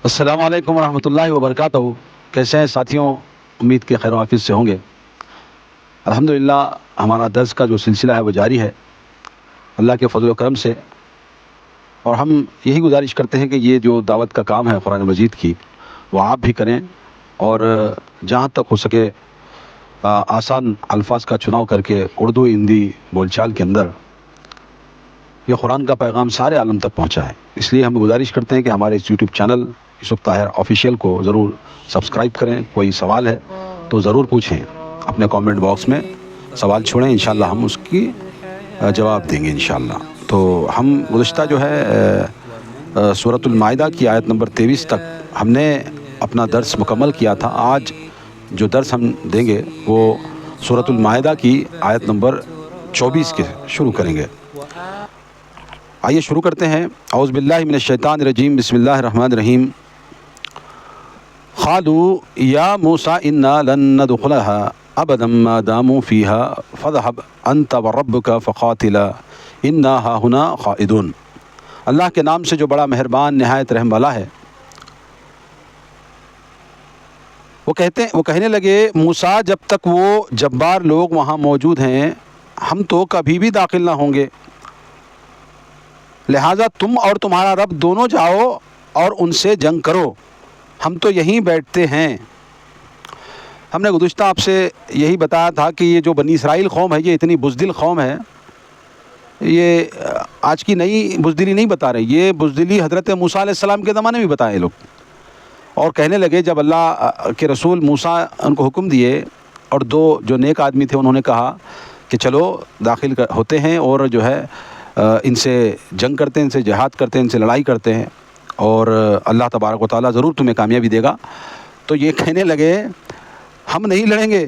السلام علیکم ورحمۃ اللہ وبرکاتہ۔ کیسے ہیں ساتھیوں؟ امید کے خیر و عافیت سے ہوں گے۔ الحمدللہ ہمارا درس کا جو سلسلہ ہے وہ جاری ہے اللہ کے فضل و کرم سے، اور ہم یہی گزارش کرتے ہیں کہ یہ جو دعوت کا کام ہے قرآن مجید کی، وہ آپ بھی کریں، اور جہاں تک ہو سکے آسان الفاظ کا چناؤ کر کے اردو ہندی بول چال کے اندر یہ قرآن کا پیغام سارے عالم تک پہنچا ہے۔ اس لیے ہم گزارش کرتے ہیں کہ ہمارے اس یوٹیوب چینل یوسف طاہر آفیشیل کو ضرور سبسکرائب کریں۔ کوئی سوال ہے تو ضرور پوچھیں، اپنے کامنٹ باکس میں سوال چھوڑیں، انشاءاللہ ہم اس کی جواب دیں گے انشاءاللہ۔ تو ہم گزشتہ جو ہے سورۃ المائدہ کی آیت نمبر 23 تک ہم نے اپنا درس مکمل کیا تھا۔ آج جو درس ہم دیں گے وہ سورۃ المائدہ کی آیت نمبر 24 کے شروع کریں گے۔ آئیے شروع کرتے ہیں۔ اعوذ باللہ من الشیطان الرجیم، بسم اللہ الرحمن الرحیم۔ قالوا یا موسیٰ انا لن ندخلها ابدا ما داموا فیها فاذهب انت وربک فقاتلا انا ہاہنا قاعدون۔ اللہ کے نام سے جو بڑا مہربان نہایت رحم والا ہے۔ وہ کہنے لگے موسیٰ جب تک وہ جبار لوگ وہاں موجود ہیں ہم تو کبھی بھی داخل نہ ہوں گے، لہٰذا تم اور تمہارا رب دونوں جاؤ اور ان سے جنگ کرو، ہم تو یہیں بیٹھتے ہیں۔ ہم نے گزشتہ آپ سے یہی بتایا تھا کہ یہ جو بنی اسرائیل قوم ہے یہ اتنی بزدل قوم ہے، یہ آج کی نئی بزدلی نہیں بتا رہے، یہ بزدلی حضرت موسیٰ علیہ السلام کے زمانے میں بتائے لوگ۔ اور کہنے لگے جب اللہ کے رسول موسیٰ ان کو حکم دیے اور دو جو نیک آدمی تھے انہوں نے کہا کہ چلو داخل ہوتے ہیں اور جو ہے ان سے جنگ کرتے ہیں، ان سے جہاد کرتے ہیں، ان سے لڑائی کرتے ہیں، اور اللہ تبارک و تعالیٰ ضرور تمہیں کامیابی دے گا۔ تو یہ کہنے لگے ہم نہیں لڑیں گے،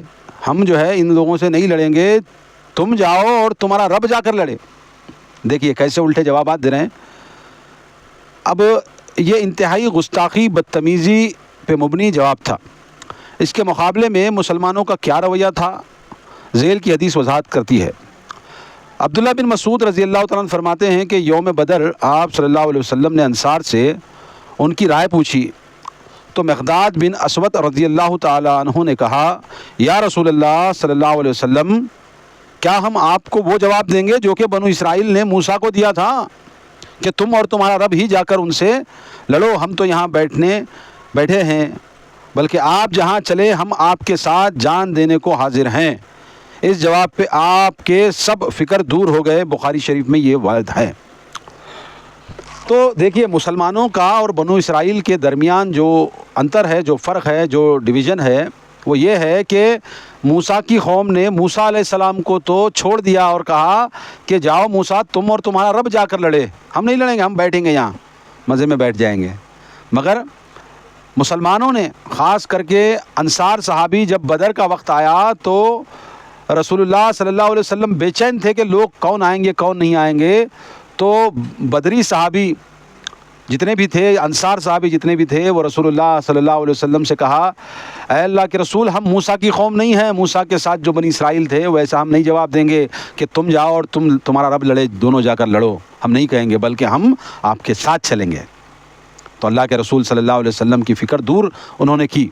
ہم جو ہے ان لوگوں سے نہیں لڑیں گے، تم جاؤ اور تمہارا رب جا کر لڑے۔ دیکھیے کیسے الٹے جوابات دے رہے ہیں۔ اب یہ انتہائی گستاخی بدتمیزی پہ مبنی جواب تھا۔ اس کے مقابلے میں مسلمانوں کا کیا رویہ تھا، ذیل کی حدیث وضاحت کرتی ہے۔ عبداللہ بن مسعود رضی اللہ تعالیٰ عنہ فرماتے ہیں کہ یوم بدر آپ صلی اللہ علیہ وسلم نے انصار سے ان کی رائے پوچھی تو مقداد بن اسود رضی اللہ تعالیٰ عنہ نے کہا یا رسول اللہ صلی اللہ علیہ وسلم، کیا ہم آپ کو وہ جواب دیں گے جو کہ بنو اسرائیل نے موسیٰ کو دیا تھا کہ تم اور تمہارا رب ہی جا کر ان سے لڑو، ہم تو یہاں بیٹھے ہیں، بلکہ آپ جہاں چلے ہم آپ کے ساتھ جان دینے کو حاضر ہیں۔ اس جواب پہ آپ کے سب فکر دور ہو گئے، بخاری شریف میں یہ وارد ہے۔ تو دیکھیے مسلمانوں کا اور بنو اسرائیل کے درمیان جو انتر ہے، جو فرق ہے، جو ڈویژن ہے، وہ یہ ہے کہ موسیٰ کی قوم نے موسیٰ علیہ السلام کو تو چھوڑ دیا اور کہا کہ جاؤ موسیٰ تم اور تمہارا رب جا کر لڑے، ہم نہیں لڑیں گے، ہم بیٹھیں گے یہاں مزے میں بیٹھ جائیں گے۔ مگر مسلمانوں نے خاص کر کے انصار صحابی جب بدر کا وقت آیا تو رسول اللہ صلی اللہ علیہ وسلم بے چین تھے کہ لوگ کون آئیں گے کون نہیں آئیں گے۔ تو بدری صحابی جتنے بھی تھے، انصار صحابی جتنے بھی تھے، وہ رسول اللہ صلی اللہ علیہ وسلم سے کہا اے اللہ کے رسول ہم موسیٰ کی قوم نہیں ہیں، موسیٰ کے ساتھ جو بنی اسرائیل تھے ویسا ہم نہیں جواب دیں گے کہ تم جاؤ اور تمہارا رب لڑے، دونوں جا کر لڑو، ہم نہیں کہیں گے، بلکہ ہم آپ کے ساتھ چلیں گے۔ تو اللہ کے رسول صلی اللہ علیہ وسلم کی فکر دور انہوں نے کی۔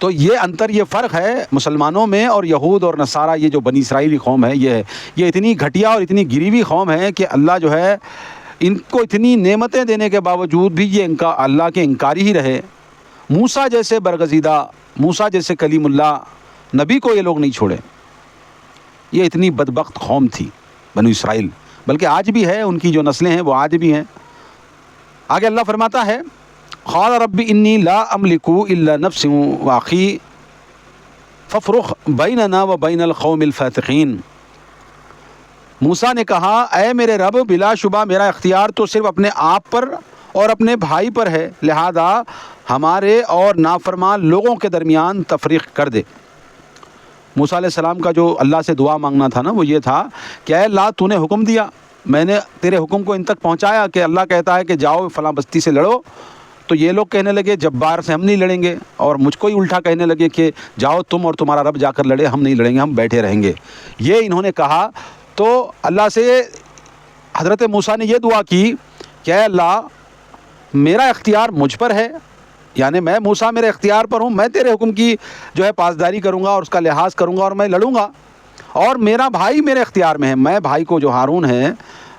تو یہ انتر، یہ فرق ہے مسلمانوں میں اور یہود اور نصارہ، یہ جو بنی اسرائیلی قوم ہے یہ اتنی گھٹیا اور اتنی گری ہوئی قوم ہے کہ اللہ جو ہے ان کو اتنی نعمتیں دینے کے باوجود بھی یہ اللہ کے انکاری ہی رہے۔ موسیٰ جیسے برگزیدہ، موسیٰ جیسے کلیم اللہ نبی کو یہ لوگ نہیں چھوڑے۔ یہ اتنی بدبخت قوم تھی بنو اسرائیل، بلکہ آج بھی ہے، ان کی جو نسلیں ہیں وہ آج بھی ہیں۔ آگے اللہ فرماتا ہے قال رب انی لا املک الا نفسی واخی فافرق بیننا وبین القوم الفاسقین۔ موسیٰ نے کہا اے میرے رب بلا شبہ میرا اختیار تو صرف اپنے آپ پر اور اپنے بھائی پر ہے، لہذا ہمارے اور نافرمان لوگوں کے درمیان تفریق کر دے۔ موسیٰ علیہ السلام کا جو اللہ سے دعا مانگنا تھا نا وہ یہ تھا کہ اے اللہ تو نے حکم دیا، میں نے تیرے حکم کو ان تک پہنچایا کہ اللہ کہتا ہے کہ جاؤ فلاں بستی سے لڑو، تو یہ لوگ کہنے لگے جبار سے ہم نہیں لڑیں گے، اور مجھ کو ہی الٹا کہنے لگے کہ جاؤ تم اور تمہارا رب جا کر لڑے، ہم نہیں لڑیں گے، ہم بیٹھے رہیں گے، یہ انہوں نے کہا۔ تو اللہ سے حضرت موسیٰ نے یہ دعا کی کہ اے اللہ میرا اختیار مجھ پر ہے، یعنی میں موسیٰ میرے اختیار پر ہوں، میں تیرے حکم کی جو ہے پاسداری کروں گا اور اس کا لحاظ کروں گا اور میں لڑوں گا، اور میرا بھائی میرے اختیار میں ہے، میں بھائی کو جو ہارون ہے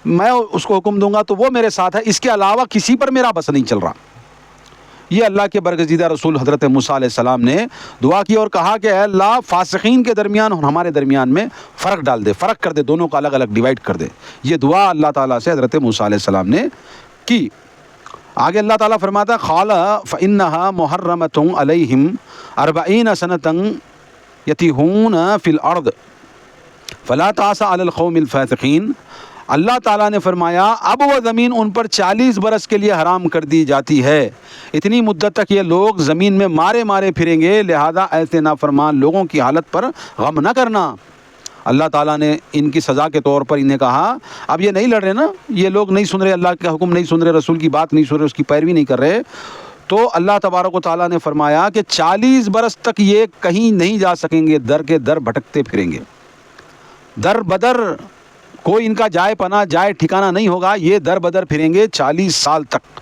میں اس کو حکم دوں گا تو وہ میرے ساتھ ہے، اس کے علاوہ کسی پر میرا بس نہیں چل رہا۔ یہ اللہ کے برگزیدہ رسول حضرت موسیٰ علیہ السلام نے دعا کی اور کہا کہ اے اللہ فاسقین کے درمیان اور ہمارے درمیان میں فرق ڈال دے، فرق کر دے، دونوں کو الگ الگ ڈیوائڈ کر دے۔ یہ دعا اللہ تعالیٰ سے حضرت موسیٰ علیہ السلام نے کی۔ آگے اللہ تعالیٰ فرماتا ہے قال فإنها محرمة علیہم 40 سنة یتیہون فی الارض فلا تعس علی القوم الفاسقین۔ اللہ تعالیٰ نے فرمایا اب وہ زمین ان پر 40 برس کے لیے حرام کر دی جاتی ہے، اتنی مدت تک یہ لوگ زمین میں مارے مارے پھریں گے، لہذا ایسے نافرمان لوگوں کی حالت پر غم نہ کرنا۔ اللہ تعالیٰ نے ان کی سزا کے طور پر انہیں کہا اب یہ نہیں لڑ رہے نا، یہ لوگ نہیں سن رہے، اللہ کا حکم نہیں سن رہے، رسول کی بات نہیں سن رہے، اس کی پیروی نہیں کر رہے، تو اللہ تبارک و تعالیٰ نے فرمایا کہ 40 برس تک یہ کہیں نہیں جا سکیں گے، در کے در بھٹکتے پھریں گے، در بدر کوئی ان کا جائے پناہ جائے ٹھکانہ نہیں ہوگا، یہ در بدر پھریں گے 40 سال تک۔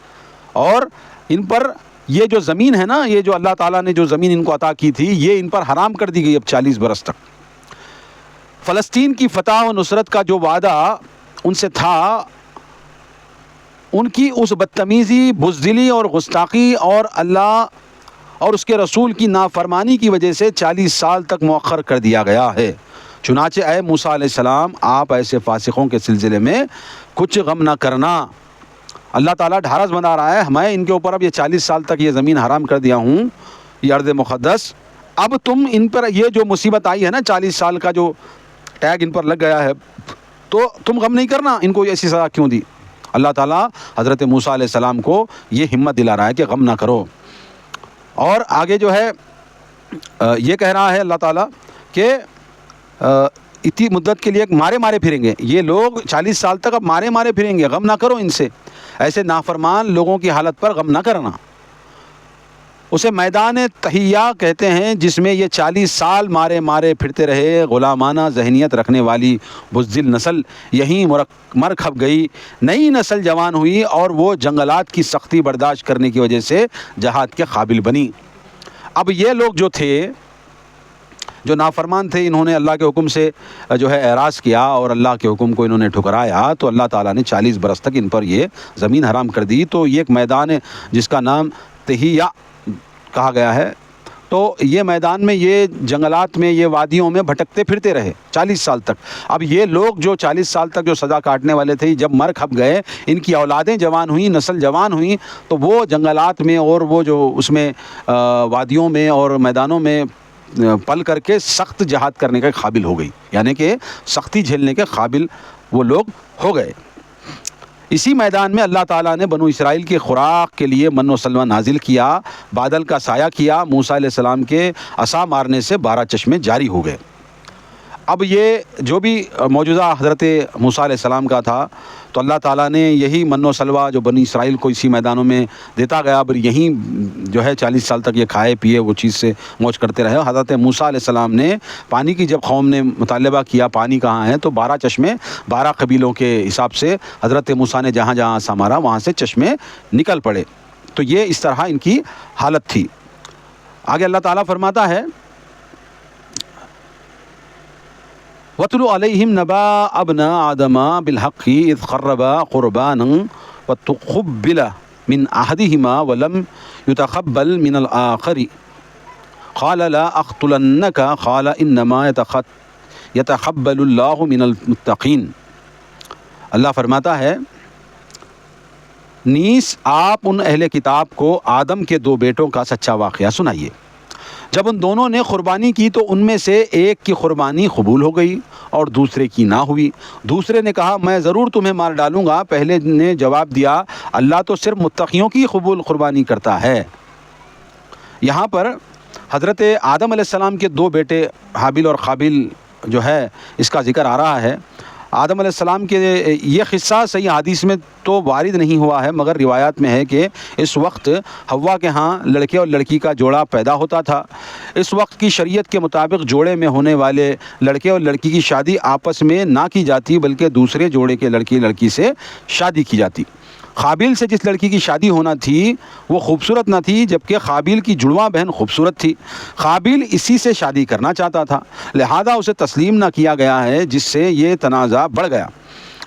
اور ان پر یہ جو زمین ہے نا، یہ جو اللہ تعالیٰ نے جو زمین ان کو عطا کی تھی یہ ان پر حرام کر دی گئی اب 40 برس تک۔ فلسطین کی فتح و نصرت کا جو وعدہ ان سے تھا، ان کی اس بدتمیزی، بزدلی اور گستاخی اور اللہ اور اس کے رسول کی نافرمانی کی وجہ سے 40 سال تک مؤخر کر دیا گیا ہے۔ چنانچہ اے موسیٰ علیہ السلام آپ ایسے فاسقوں کے سلسلے میں کچھ غم نہ کرنا۔ اللہ تعالیٰ ڈھارس بنا رہا ہے، میں ان کے اوپر اب یہ 40 سال تک یہ زمین حرام کر دیا ہوں، یہ ارض مقدس، اب تم ان پر یہ جو مصیبت آئی ہے نا 40 سال کا جو ٹیگ ان پر لگ گیا ہے، تو تم غم نہیں کرنا، ان کو ایسی سزا کیوں دی۔ اللہ تعالیٰ حضرت موسیٰ علیہ السلام کو یہ ہمت دلا رہا ہے کہ غم نہ کرو۔ اور آگے جو ہے یہ کہہ رہا ہے اللہ تعالیٰ کہ اتنی مدت کے لیے مارے مارے پھریں گے، یہ لوگ 40 سال تک اب مارے مارے پھریں گے، غم نہ کرو ان سے، ایسے نافرمان لوگوں کی حالت پر غم نہ کرنا۔ اسے میدان تحیہ کہتے ہیں، جس میں یہ 40 سال مارے مارے پھرتے رہے، غلامانہ ذہنیت رکھنے والی بزدل نسل یہیں مر کھپ گئی، نئی نسل جوان ہوئی اور وہ جنگلات کی سختی برداشت کرنے کی وجہ سے جہاد کے قابل بنی۔ اب یہ لوگ جو تھے، جو نافرمان تھے، انہوں نے اللہ کے حکم سے جو ہے اعراض کیا اور اللہ کے حکم کو انہوں نے ٹھکرایا، تو اللہ تعالیٰ نے 40 برس تک ان پر یہ زمین حرام کر دی۔ تو یہ ایک میدان ہے جس کا نام تحیہ کہا گیا ہے، تو یہ میدان میں یہ جنگلات میں یہ وادیوں میں بھٹکتے پھرتے رہے 40 سال تک۔ اب یہ لوگ جو 40 سال تک جو سزا کاٹنے والے تھے، جب مر کھپ گئے، ان کی اولادیں جوان ہوئیں، نسل جوان ہوئیں، تو وہ جنگلات میں اور وہ جو اس میں وادیوں میں اور میدانوں میں پل کر کے سخت جہاد کرنے کے قابل ہو گئی، یعنی کہ سختی جھیلنے کے قابل وہ لوگ ہو گئے۔ اسی میدان میں اللہ تعالیٰ نے بنو اسرائیل کی خوراک کے لیے من و سلوہ نازل کیا، بادل کا سایہ کیا، موسیٰ علیہ السلام کے عصا مارنے سے 12 چشمے جاری ہو گئے۔ اب یہ جو بھی معجزہ حضرت موسیٰ علیہ السلام کا تھا، تو اللہ تعالیٰ نے یہی من و سلوہ جو بنی اسرائیل کو اسی میدانوں میں دیتا گیا، اب یہیں جو ہے 40 سال تک یہ کھائے پیے وہ چیز سے موج کرتے رہے۔ حضرت موسیٰ علیہ السلام نے پانی کی جب قوم نے مطالبہ کیا پانی کہاں ہے، تو 12 چشمے 12 قبیلوں کے حساب سے حضرت موسیٰ نے جہاں جہاں عصا مارا وہاں سے چشمے نکل پڑے۔ تو یہ اس طرح ان کی حالت تھی۔ آگے اللہ تعالیٰ فرماتا ہے وَاتْلُ عَلَيْهِمْ نَبَأَ ابْنَ آدَمَ بِالْحَقِّ إِذْ قَرَّبَا قُرْبَانًا وَتُقُبِّلَ مِنْ أَحَدِهِمَا وَلَمْ يُتَقَبَّلْ مِنَ الْآخَرِ قَالَ لَا أَقْتُلَنَّكَ قَالَ إِنَّمَا يَتَقَبَّلُ اللَّهُ مِنَ الْمُتَّقِينَ۔ اللہ فرماتا ہے نیز آپ ان اہل کتاب کو آدم کے 2 بیٹوں کا سچا واقعہ سنائیے۔ جب ان دونوں نے قربانی کی تو ان میں سے ایک کی قربانی قبول ہو گئی اور دوسرے کی نہ ہوئی۔ دوسرے نے کہا میں ضرور تمہیں مار ڈالوں گا۔ پہلے نے جواب دیا اللہ تو صرف متقیوں کی قبول قربانی کرتا ہے۔ یہاں پر حضرت آدم علیہ السلام کے 2 بیٹے حابیل اور قابیل جو ہے اس کا ذکر آ رہا ہے۔ آدم علیہ السلام کے یہ قصہ صحیح حدیث میں تو وارد نہیں ہوا ہے، مگر روایات میں ہے کہ اس وقت حوا کے ہاں لڑکے اور لڑکی کا جوڑا پیدا ہوتا تھا۔ اس وقت کی شریعت کے مطابق جوڑے میں ہونے والے لڑکے اور لڑکی کی شادی آپس میں نہ کی جاتی، بلکہ دوسرے جوڑے کے لڑکی سے شادی کی جاتی۔ قابیل سے جس لڑکی کی شادی ہونا تھی وہ خوبصورت نہ تھی، جبکہ قابیل کی جڑواں بہن خوبصورت تھی۔ قابیل اسی سے شادی کرنا چاہتا تھا، لہذا اسے تسلیم نہ کیا گیا ہے، جس سے یہ تنازع بڑھ گیا۔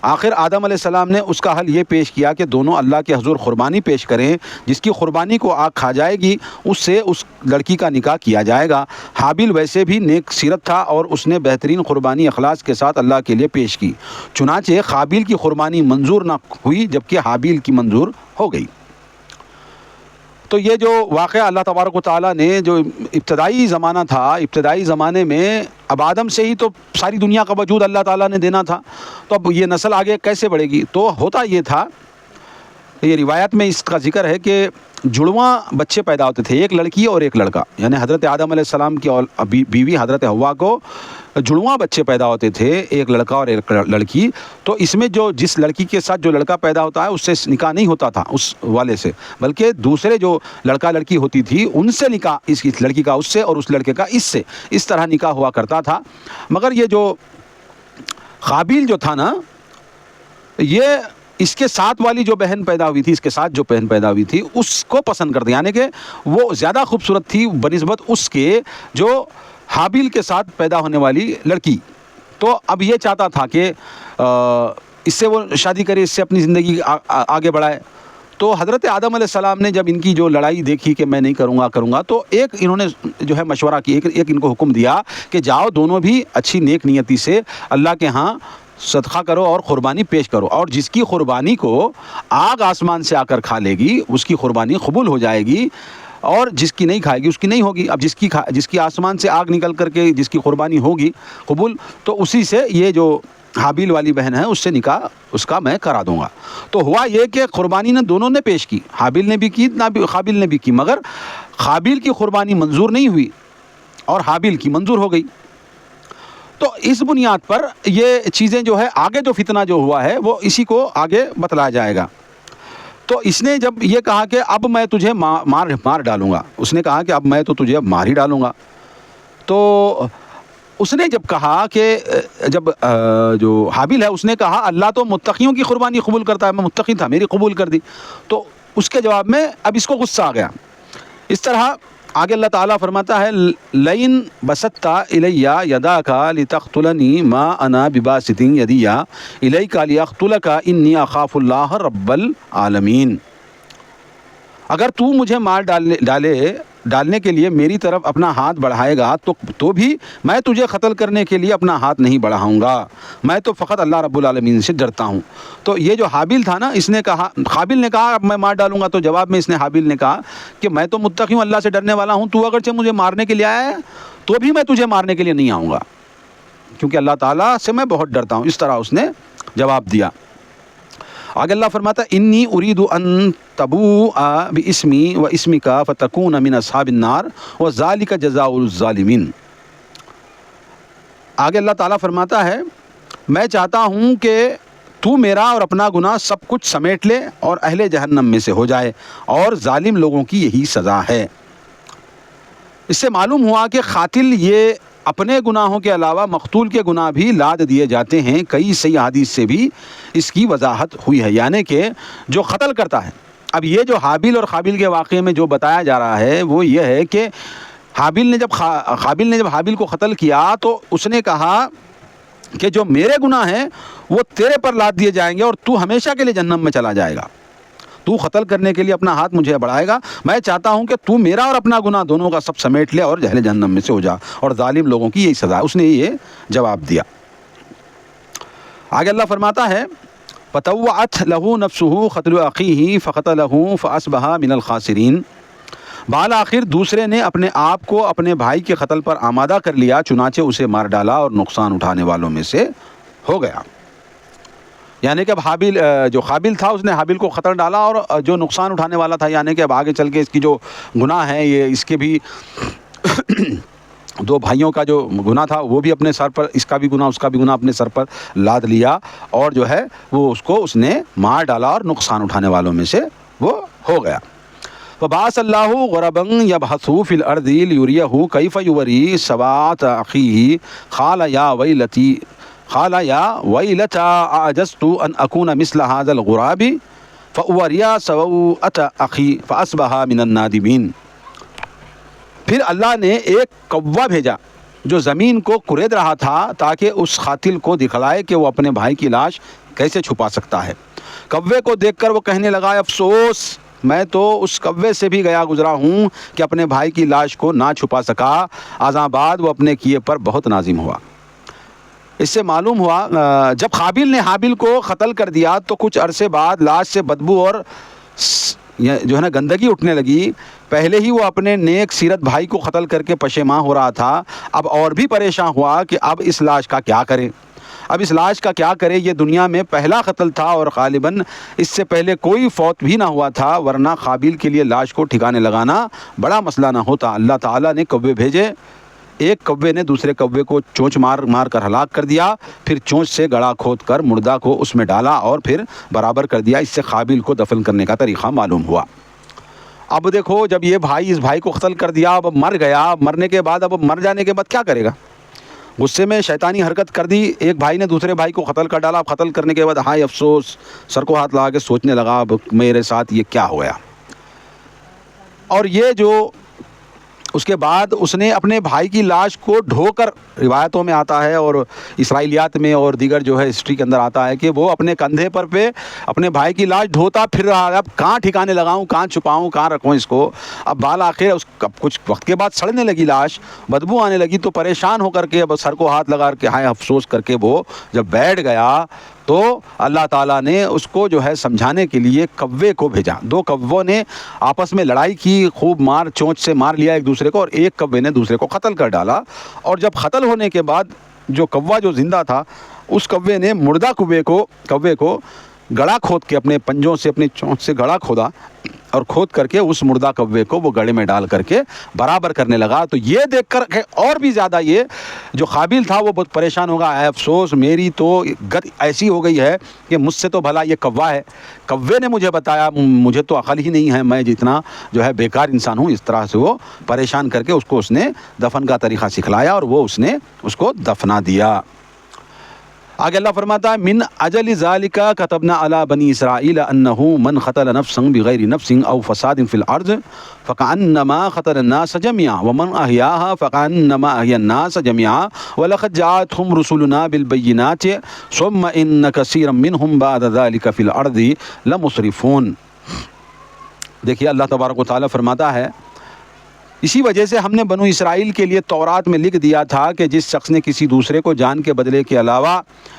آخر آدم علیہ السلام نے اس کا حل یہ پیش کیا کہ دونوں اللہ کے حضور قربانی پیش کریں، جس کی قربانی کو آگ کھا جائے گی اس سے اس لڑکی کا نکاح کیا جائے گا۔ حابیل ویسے بھی نیک سیرت تھا اور اس نے بہترین قربانی اخلاص کے ساتھ اللہ کے لیے پیش کی، چنانچہ قابیل کی قربانی منظور نہ ہوئی جبکہ حابیل کی منظور ہو گئی۔ تو یہ جو واقعہ اللہ تبارک و تعالیٰ نے جو ابتدائی زمانہ تھا، ابتدائی زمانے میں اب آدم سے ہی تو ساری دنیا کا وجود اللہ تعالیٰ نے دینا تھا، تو اب یہ نسل آگے کیسے بڑھے گی؟ تو ہوتا یہ تھا، یہ روایت میں اس کا ذکر ہے کہ جڑواں بچے پیدا ہوتے تھے، ایک لڑکی اور ایک لڑکا، یعنی حضرت آدم علیہ السلام کی بیوی حضرت حوا کو جڑواں بچے پیدا ہوتے تھے، ایک لڑکا اور ایک لڑکی۔ تو اس میں جس لڑکی کے ساتھ جو لڑکا پیدا ہوتا ہے اس سے نکاح نہیں ہوتا تھا اس والے سے، بلکہ دوسرے جو لڑکا لڑکی ہوتی تھی ان سے نکاح، اس لڑکی کا اس سے اور اس لڑکے کا اس سے، اس طرح نکاح ہوا کرتا تھا۔ مگر یہ جو قابیل جو تھا نا، یہ اس کے ساتھ والی جو بہن پیدا ہوئی تھی، اس کے ساتھ جو بہن پیدا ہوئی تھی اس کو پسند کر دیا، یعنی کہ وہ زیادہ خوبصورت تھی بنسبت اس کے جو حابیل کے ساتھ پیدا ہونے والی لڑکی۔ تو اب یہ چاہتا تھا کہ اس سے وہ شادی کرے، اس سے اپنی زندگی آگے بڑھائے۔ تو حضرت آدم علیہ السلام نے جب ان کی جو لڑائی دیکھی کہ میں نہیں کروں گا، تو ایک انہوں نے جو ہے مشورہ کی، ایک ان کو حکم دیا کہ جاؤ دونوں بھی اچھی نیک نیتی سے اللہ کے ہاں صدقہ کرو اور قربانی پیش کرو، اور جس کی قربانی کو آگ آسمان سے آ کر کھا لے گی اس کی قربانی قبول ہو جائے گی، اور جس کی نہیں کھائے گی اس کی نہیں ہوگی۔ اب جس کی آسمان سے آگ نکل کر کے جس کی قربانی ہوگی قبول، تو اسی سے یہ جو حابیل والی بہن ہے اس سے نکاح اس کا میں کرا دوں گا۔ تو ہوا یہ کہ قربانی نے دونوں نے پیش کی، حابیل نے بھی کی قابیل نے بھی کی، مگر قابیل کی قربانی منظور نہیں ہوئی اور حابیل کی منظور ہو گئی۔ تو اس بنیاد پر یہ چیزیں جو ہے آگے جو فتنہ جو ہوا ہے وہ اسی کو آگے بتلایا جائے گا۔ تو اس نے جب یہ کہا کہ اب میں تجھے مار ڈالوں گا، اس نے کہا کہ اب میں تو تجھے مار ہی ڈالوں گا، تو اس نے جب کہا کہ جب جو حابیل ہے اس نے کہا اللہ تو متقیوں کی قربانی قبول کرتا ہے، میں متقی تھا میری قبول کر دی۔ تو اس کے جواب میں اب اس کو غصہ آ گیا۔ اس طرح آگے اللہ تعالیٰ فرماتا ہے لئن بسطت الی یداک لتقتلنی ما انا بباسط یدی الیک لیقتلک انی اخاف اللہ رب العالمین۔ اگر تو مجھے مار ڈالنے کے لیے میری طرف اپنا ہاتھ بڑھائے گا تو بھی میں تجھے قتل کرنے کے لیے اپنا ہاتھ نہیں بڑھاؤں گا، میں تو فقط اللہ رب العالمین سے ڈرتا ہوں۔ تو یہ جو حابیل تھا نا، اس نے کہا، قابیل نے کہا اب میں مار ڈالوں گا، تو جواب میں اس نے حابیل نے کہا کہ میں تو متقی ہوں، اللہ سے ڈرنے والا ہوں، تو اگرچہ مجھے مارنے کے لیے آیا ہے تو بھی میں تجھے مارنے کے لیے نہیں آؤں گا، کیونکہ اللہ تعالیٰ سے میں بہت ڈرتا ہوں۔ اس طرح اس نے جواب دیا۔ آگے اللہ فرماتا ہے انی ارید ان تبوء باسمی و اسمک فتکون من اصحاب النار وذلک جزاء الظالمین۔ آگے اللہ تعالیٰ فرماتا ہے میں چاہتا ہوں کہ تو میرا اور اپنا گناہ سب کچھ سمیٹ لے اور اہل جہنم میں سے ہو جائے، اور ظالم لوگوں کی یہی سزا ہے۔ اس سے معلوم ہوا کہ قاتل یہ اپنے گناہوں کے علاوہ مقتول کے گناہ بھی لاد دیے جاتے ہیں۔ کئی صحیح حدیث سے بھی اس کی وضاحت ہوئی ہے، یعنی کہ جو قتل کرتا ہے، اب یہ جو حابیل اور قابیل کے واقعے میں جو بتایا جا رہا ہے وہ یہ ہے کہ قابیل نے جب حابیل کو قتل کیا تو اس نے کہا کہ جو میرے گناہ ہیں وہ تیرے پر لاد دیے جائیں گے اور تو ہمیشہ کے لیے جہنم میں چلا جائے گا، تو قتل کرنے کے لیے اپنا ہاتھ مجھے بڑھائے گا، میں چاہتا ہوں کہ تو میرا اور اپنا گناہ دونوں کا سب سمیٹ لے اور اہل جہنم میں سے ہو جا، اور ظالم لوگوں کی یہی سزا۔ اس نے یہ جواب دیا۔ آگے اللہ فرماتا ہے فطوعت له نفسه قتل اخیہ فقتلہ فاصبح من الخاسرین۔ بال آخر دوسرے نے اپنے آپ کو اپنے بھائی کے قتل پر آمادہ کر لیا، چنانچہ اسے مار ڈالا اور نقصان اٹھانے والوں میں سے ہو گیا۔ یعنی کہ اب حابیل جو قابیل تھا اس نے حابیل کو قتل ڈالا، اور جو نقصان اٹھانے والا تھا، یعنی کہ اب آگے چل کے اس کی جو گناہ ہے، یہ اس کے بھی دو بھائیوں کا جو گناہ تھا وہ بھی اپنے سر پر، اس کا بھی گناہ اس کا بھی گناہ اپنے سر پر لاد لیا، اور جو ہے وہ اس نے مار ڈالا اور نقصان اٹھانے والوں میں سے وہ ہو گیا۔ فبعث اللہ غربا یبحث فی الارض لیریہ کیف یوری سوءۃ اخیہ قال یا ویلتا اعجزت ان اکون مثل هذا الغراب فَأُوَرِيَا سَوْءَةَ أَخِي فَأَصْبَحَ مِنَ النَّادِمِينَ۔ پھر اللہ نے ایک کوا بھیجا جو زمین کو کورید رہا تھا تاکہ اس قاتل کو دکھلائے کہ وہ اپنے بھائی کی لاش کیسے چھپا سکتا ہے۔ کوے کو دیکھ کر وہ کہنے لگا افسوس، میں تو اس کوے سے بھی گیا گزرا ہوں کہ اپنے بھائی کی لاش کو نہ چھپا سکا۔ ازاں بعد وہ اپنے کیے پر بہت نازم ہوا۔ اس سے معلوم ہوا جب قابیل نے حابیل کو قتل کر دیا تو کچھ عرصے بعد لاش سے بدبو اور جو ہے نا گندگی اٹھنے لگی۔ پہلے ہی وہ اپنے نیک سیرت بھائی کو قتل کر کے پشیماں ہو رہا تھا، اب اور بھی پریشان ہوا کہ اب اس لاش کا کیا کرے۔ یہ دنیا میں پہلا قتل تھا اور غالباً اس سے پہلے کوئی فوت بھی نہ ہوا تھا، ورنہ قابیل کے لیے لاش کو ٹھکانے لگانا بڑا مسئلہ نہ ہوتا۔ اللہ تعالیٰ نے کوے بھیجے، ایک کوے نے دوسرے کوے کو چونچ مار کر ہلاک کر دیا، پھر چونچ سے گڑھا کھود کر مردہ کو اس میں ڈالا اور پھر برابر کر دیا۔ اس سے قابیل کو دفن کرنے کا طریقہ معلوم ہوا۔ اب دیکھو، جب یہ بھائی اس بھائی کو قتل کر دیا، اب مر گیا، مرنے کے بعد اب مر جانے کے بعد کیا کرے گا؟ غصے میں شیطانی حرکت کر دی، ایک بھائی نے دوسرے بھائی کو قتل کر ڈالا۔ قتل کرنے کے بعد ہائے افسوس، سر کو ہاتھ لگا کے سوچنے لگا اب میرے ساتھ یہ کیا ہو گیا۔ اور یہ جو اس کے بعد اس نے اپنے بھائی کی لاش کو ڈھو کر، روایتوں میں آتا ہے اور اسرائیلیات میں اور دیگر جو ہے ہسٹری کے اندر آتا ہے کہ وہ اپنے کندھے پر پہ اپنے بھائی کی لاش ڈھوتا پھر رہا ہے۔ اب کہاں ٹھکانے لگاؤں، کہاں چھپاؤں، کہاں رکھوں اس کو؟ اب بالآخر اس کچھ وقت کے بعد سڑنے لگی لاش، بدبو آنے لگی، تو پریشان ہو کر کے اب سر کو ہاتھ لگا کے ہائے افسوس کر کے وہ جب بیٹھ گیا تو اللہ تعالیٰ نے اس کو جو ہے سمجھانے کے لیے کوے کو بھیجا۔ دو کووں نے آپس میں لڑائی کی، خوب چونچ سے مار لیا ایک دوسرے کو، اور ایک کوے نے دوسرے کو قتل کر ڈالا۔ اور جب قتل ہونے کے بعد جو کوا جو زندہ تھا، اس کوے نے مردہ کوے کو گڑھا کھود کے اپنے پنجوں سے، اپنی چونچ سے گڑھا کھودا اور کھود کر کے اس مردہ کوے کو وہ گڑھے میں ڈال کر کے برابر کرنے لگا۔ تو یہ دیکھ کر اور بھی زیادہ یہ جو قابیل تھا وہ بہت پریشان ہوگا، اے افسوس، میری تو گت ایسی ہو گئی ہے کہ مجھ سے تو بھلا یہ کوا ہے، کوے نے مجھے بتایا، مجھے تو عقل ہی نہیں ہے، میں جتنا جو ہے بیکار انسان ہوں۔ اس طرح سے وہ پریشان کر کے اس نے دفن کا طریقہ سکھلایا اور وہ اس نے اس کو دفنا دیا۔ آگے اللہ فرماتا ہے من اجل ذالک کتبنا علی بنی اسرائیل انہ من قتل نفسا بغیر نفس او فساد فی الارض فکأنما قتل الناس جميعا ومن احیاها فکأنما احیا الناس جميعا ولقد جاءتهم رسلنا بالبینات ثم ان کثیرا منهم بعد ذالک فی الارض لمسرفون۔ دیکھیے اللہ تبارک و تعالیٰ فرماتا ہے اسی وجہ سے ہم نے بنو اسرائیل کے لیے تورات میں لکھ دیا تھا کہ جس شخص نے کسی دوسرے کو جان کے بدلے کے علاوہ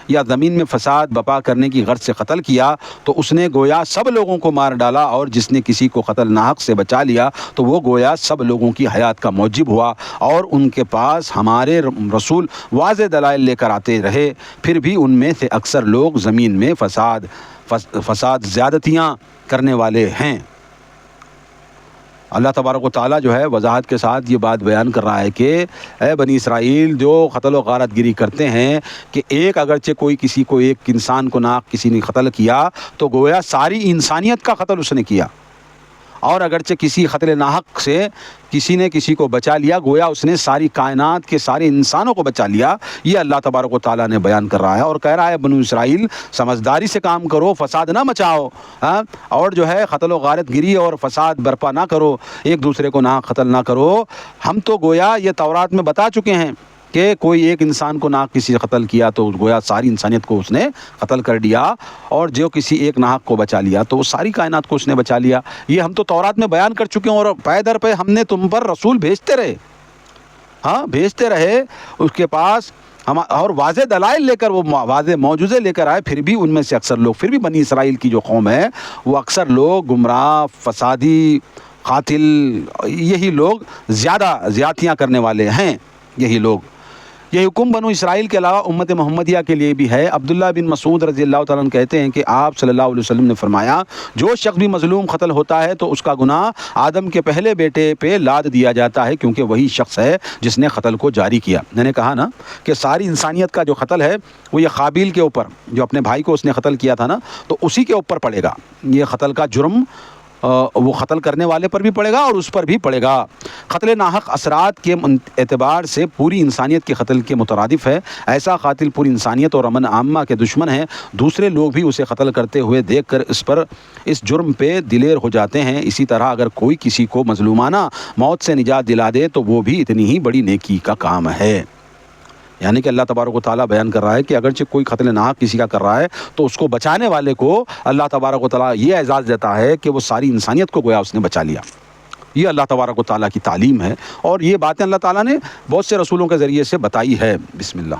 یا زمین میں فساد بپا کرنے کی غرض سے قتل کیا تو اس نے گویا سب لوگوں کو مار ڈالا، اور جس نے کسی کو قتل ناحق سے بچا لیا تو وہ گویا سب لوگوں کی حیات کا موجب ہوا۔ اور ان کے پاس ہمارے رسول واضح دلائل لے کر آتے رہے، پھر بھی ان میں سے اکثر لوگ زمین میں فساد زیادتیاں کرنے والے ہیں۔ اللہ تبارک و تعالیٰ جو ہے وضاحت کے ساتھ یہ بات بیان کر رہا ہے کہ اے بنی اسرائیل جو قتل و غارت گری کرتے ہیں کہ ایک اگرچہ کوئی کسی کو، ایک انسان کو ناحق کسی نے قتل کیا تو گویا ساری انسانیت کا قتل اس نے کیا، اور اگرچہ کسی قتل ناحق سے کسی نے کسی کو بچا لیا گویا اس نے ساری کائنات کے سارے انسانوں کو بچا لیا۔ یہ اللہ تبارک و تعالیٰ نے بیان کر رہا ہے اور کہہ رہا ہے بنو اسرائیل سمجھداری سے کام کرو، فساد نہ مچاؤ، اور جو ہے قتل و غارت گری اور فساد برپا نہ کرو، ایک دوسرے کو نہ قتل نہ کرو۔ ہم تو گویا یہ تورات میں بتا چکے ہیں کہ کوئی ایک انسان کو ناحق کسی قتل کیا تو گویا ساری انسانیت کو اس نے قتل کر دیا، اور جو کسی ایک ناحق کو بچا لیا تو وہ ساری کائنات کو اس نے بچا لیا۔ یہ ہم تو تورات میں بیان کر چکے ہیں، اور پے در پہ ہم نے تم پر رسول بھیجتے رہے اس کے پاس اور واضح دلائل لے کر، وہ واضح معجزے لے کر آئے، پھر بھی ان میں سے اکثر لوگ، پھر بھی بنی اسرائیل کی جو قوم ہے وہ اکثر لوگ گمراہ، فسادی، قاتل، یہی لوگ زیادتیاں کرنے والے ہیں، یہی لوگ۔ یہ حکم بنو اسرائیل کے علاوہ امت محمدیہ کے لیے بھی ہے۔ عبداللہ بن مسعود رضی اللہ تعالیٰ عنہ کہتے ہیں کہ آپ صلی اللہ علیہ وسلم نے فرمایا جو شخص بھی مظلوم قتل ہوتا ہے تو اس کا گناہ آدم کے پہلے بیٹے پہ لاد دیا جاتا ہے، کیونکہ وہی شخص ہے جس نے قتل کو جاری کیا۔ میں نے کہا نا کہ ساری انسانیت کا جو قتل ہے وہ یہ قابیل کے اوپر، جو اپنے بھائی کو اس نے قتل کیا تھا نا، تو اسی کے اوپر پڑے گا یہ قتل کا جرم، وہ قتل کرنے والے پر بھی پڑے گا اور اس پر بھی پڑے گا۔ قتل ناحق اثرات کے اعتبار سے پوری انسانیت کے قتل کے مترادف ہے۔ ایسا قاتل پوری انسانیت اور امن عامہ کے دشمن ہے۔ دوسرے لوگ بھی اسے قتل کرتے ہوئے دیکھ کر اس جرم پہ دلیر ہو جاتے ہیں۔ اسی طرح اگر کوئی کسی کو مظلومانہ موت سے نجات دلا دے تو وہ بھی اتنی ہی بڑی نیکی کا کام ہے۔ یعنی کہ اللہ تبارک و تعالیٰ بیان کر رہا ہے کہ اگرچہ کوئی قتل ناحق کسی کا کر رہا ہے تو اس کو بچانے والے کو اللہ تبارک و تعالیٰ یہ اعزاز دیتا ہے کہ وہ ساری انسانیت کو گویا اس نے بچا لیا۔ یہ اللہ تبارک و تعالیٰ کی تعلیم ہے، اور یہ باتیں اللہ تعالیٰ نے بہت سے رسولوں کے ذریعے سے بتائی ہے۔ بسم اللہ۔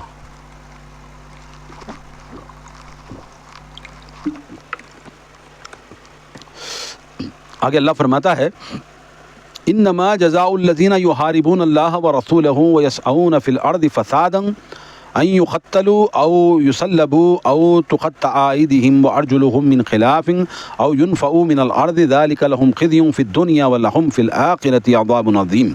آگے اللہ فرماتا ہے انما جزاء الذین یحاربون اللہ ورسولہ ویسعون فی الارض فسادا ان یقتلوا او یصلبوا او تقطع ایدیہم وارجلہم من خلاف او ینفعوا من الارض ذلک لہم خزی فی الدنیا ولہم فی الآخرۃ عذاب عظیم۔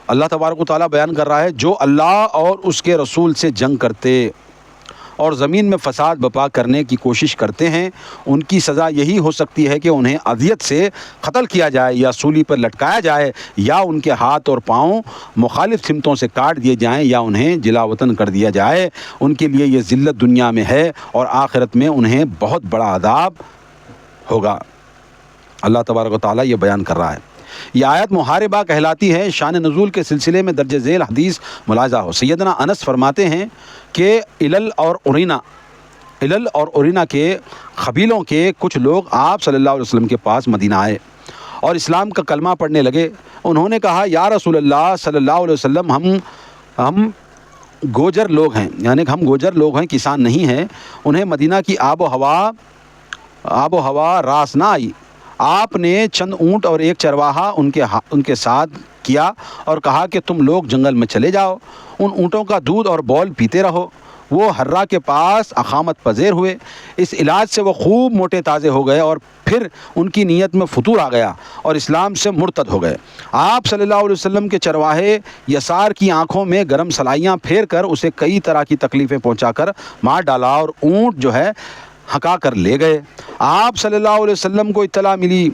اللہ تبارک و تعالیٰ بیان کر رہا ہے جو اللہ اور اس کے رسول سے جنگ کرتے اور زمین میں فساد برپا کرنے کی کوشش کرتے ہیں، ان کی سزا یہی ہو سکتی ہے کہ انہیں اذیت سے قتل کیا جائے یا سولی پر لٹکایا جائے، یا ان کے ہاتھ اور پاؤں مخالف سمتوں سے کاٹ دیے جائیں، یا انہیں جلا وطن کر دیا جائے۔ ان کے لیے یہ ذلت دنیا میں ہے اور آخرت میں انہیں بہت بڑا عذاب ہوگا۔ اللہ تبارک و تعالیٰ یہ بیان کر رہا ہے۔ یہ آیت محاربہ کہلاتی ہے۔ شان نزول کے سلسلے میں درج ذیل حدیث ملاحظہ ہو۔ سیدنا انس فرماتے ہیں کہ علل اور اورینا کے قبیلوں کے کچھ لوگ آپ صلی اللہ علیہ وسلم کے پاس مدینہ آئے اور اسلام کا کلمہ پڑھنے لگے۔ انہوں نے کہا یا رسول اللہ صلی اللہ علیہ وسلم ہم گوجر لوگ ہیں، یعنی کہ ہم گوجر لوگ ہیں، کسان نہیں ہیں، انہیں مدینہ کی آب و ہوا راس نہ آئی۔ آپ نے چند اونٹ اور ایک چرواہا ان کے ساتھ کیا اور کہا کہ تم لوگ جنگل میں چلے جاؤ، ان اونٹوں کا دودھ اور بول پیتے رہو۔ وہ حرہ کے پاس اقامت پذیر ہوئے۔ اس علاج سے وہ خوب موٹے تازے ہو گئے اور پھر ان کی نیت میں فتور آ گیا اور اسلام سے مرتد ہو گئے۔ آپ صلی اللہ علیہ وسلم کے چرواہے یسار کی آنکھوں میں گرم سلائیاں پھیر کر اسے کئی طرح کی تکلیفیں پہنچا کر مار ڈالا اور اونٹ جو ہے ہکا کر لے گئے۔ آپ صلی اللہ علیہ وسلم کو اطلاع ملی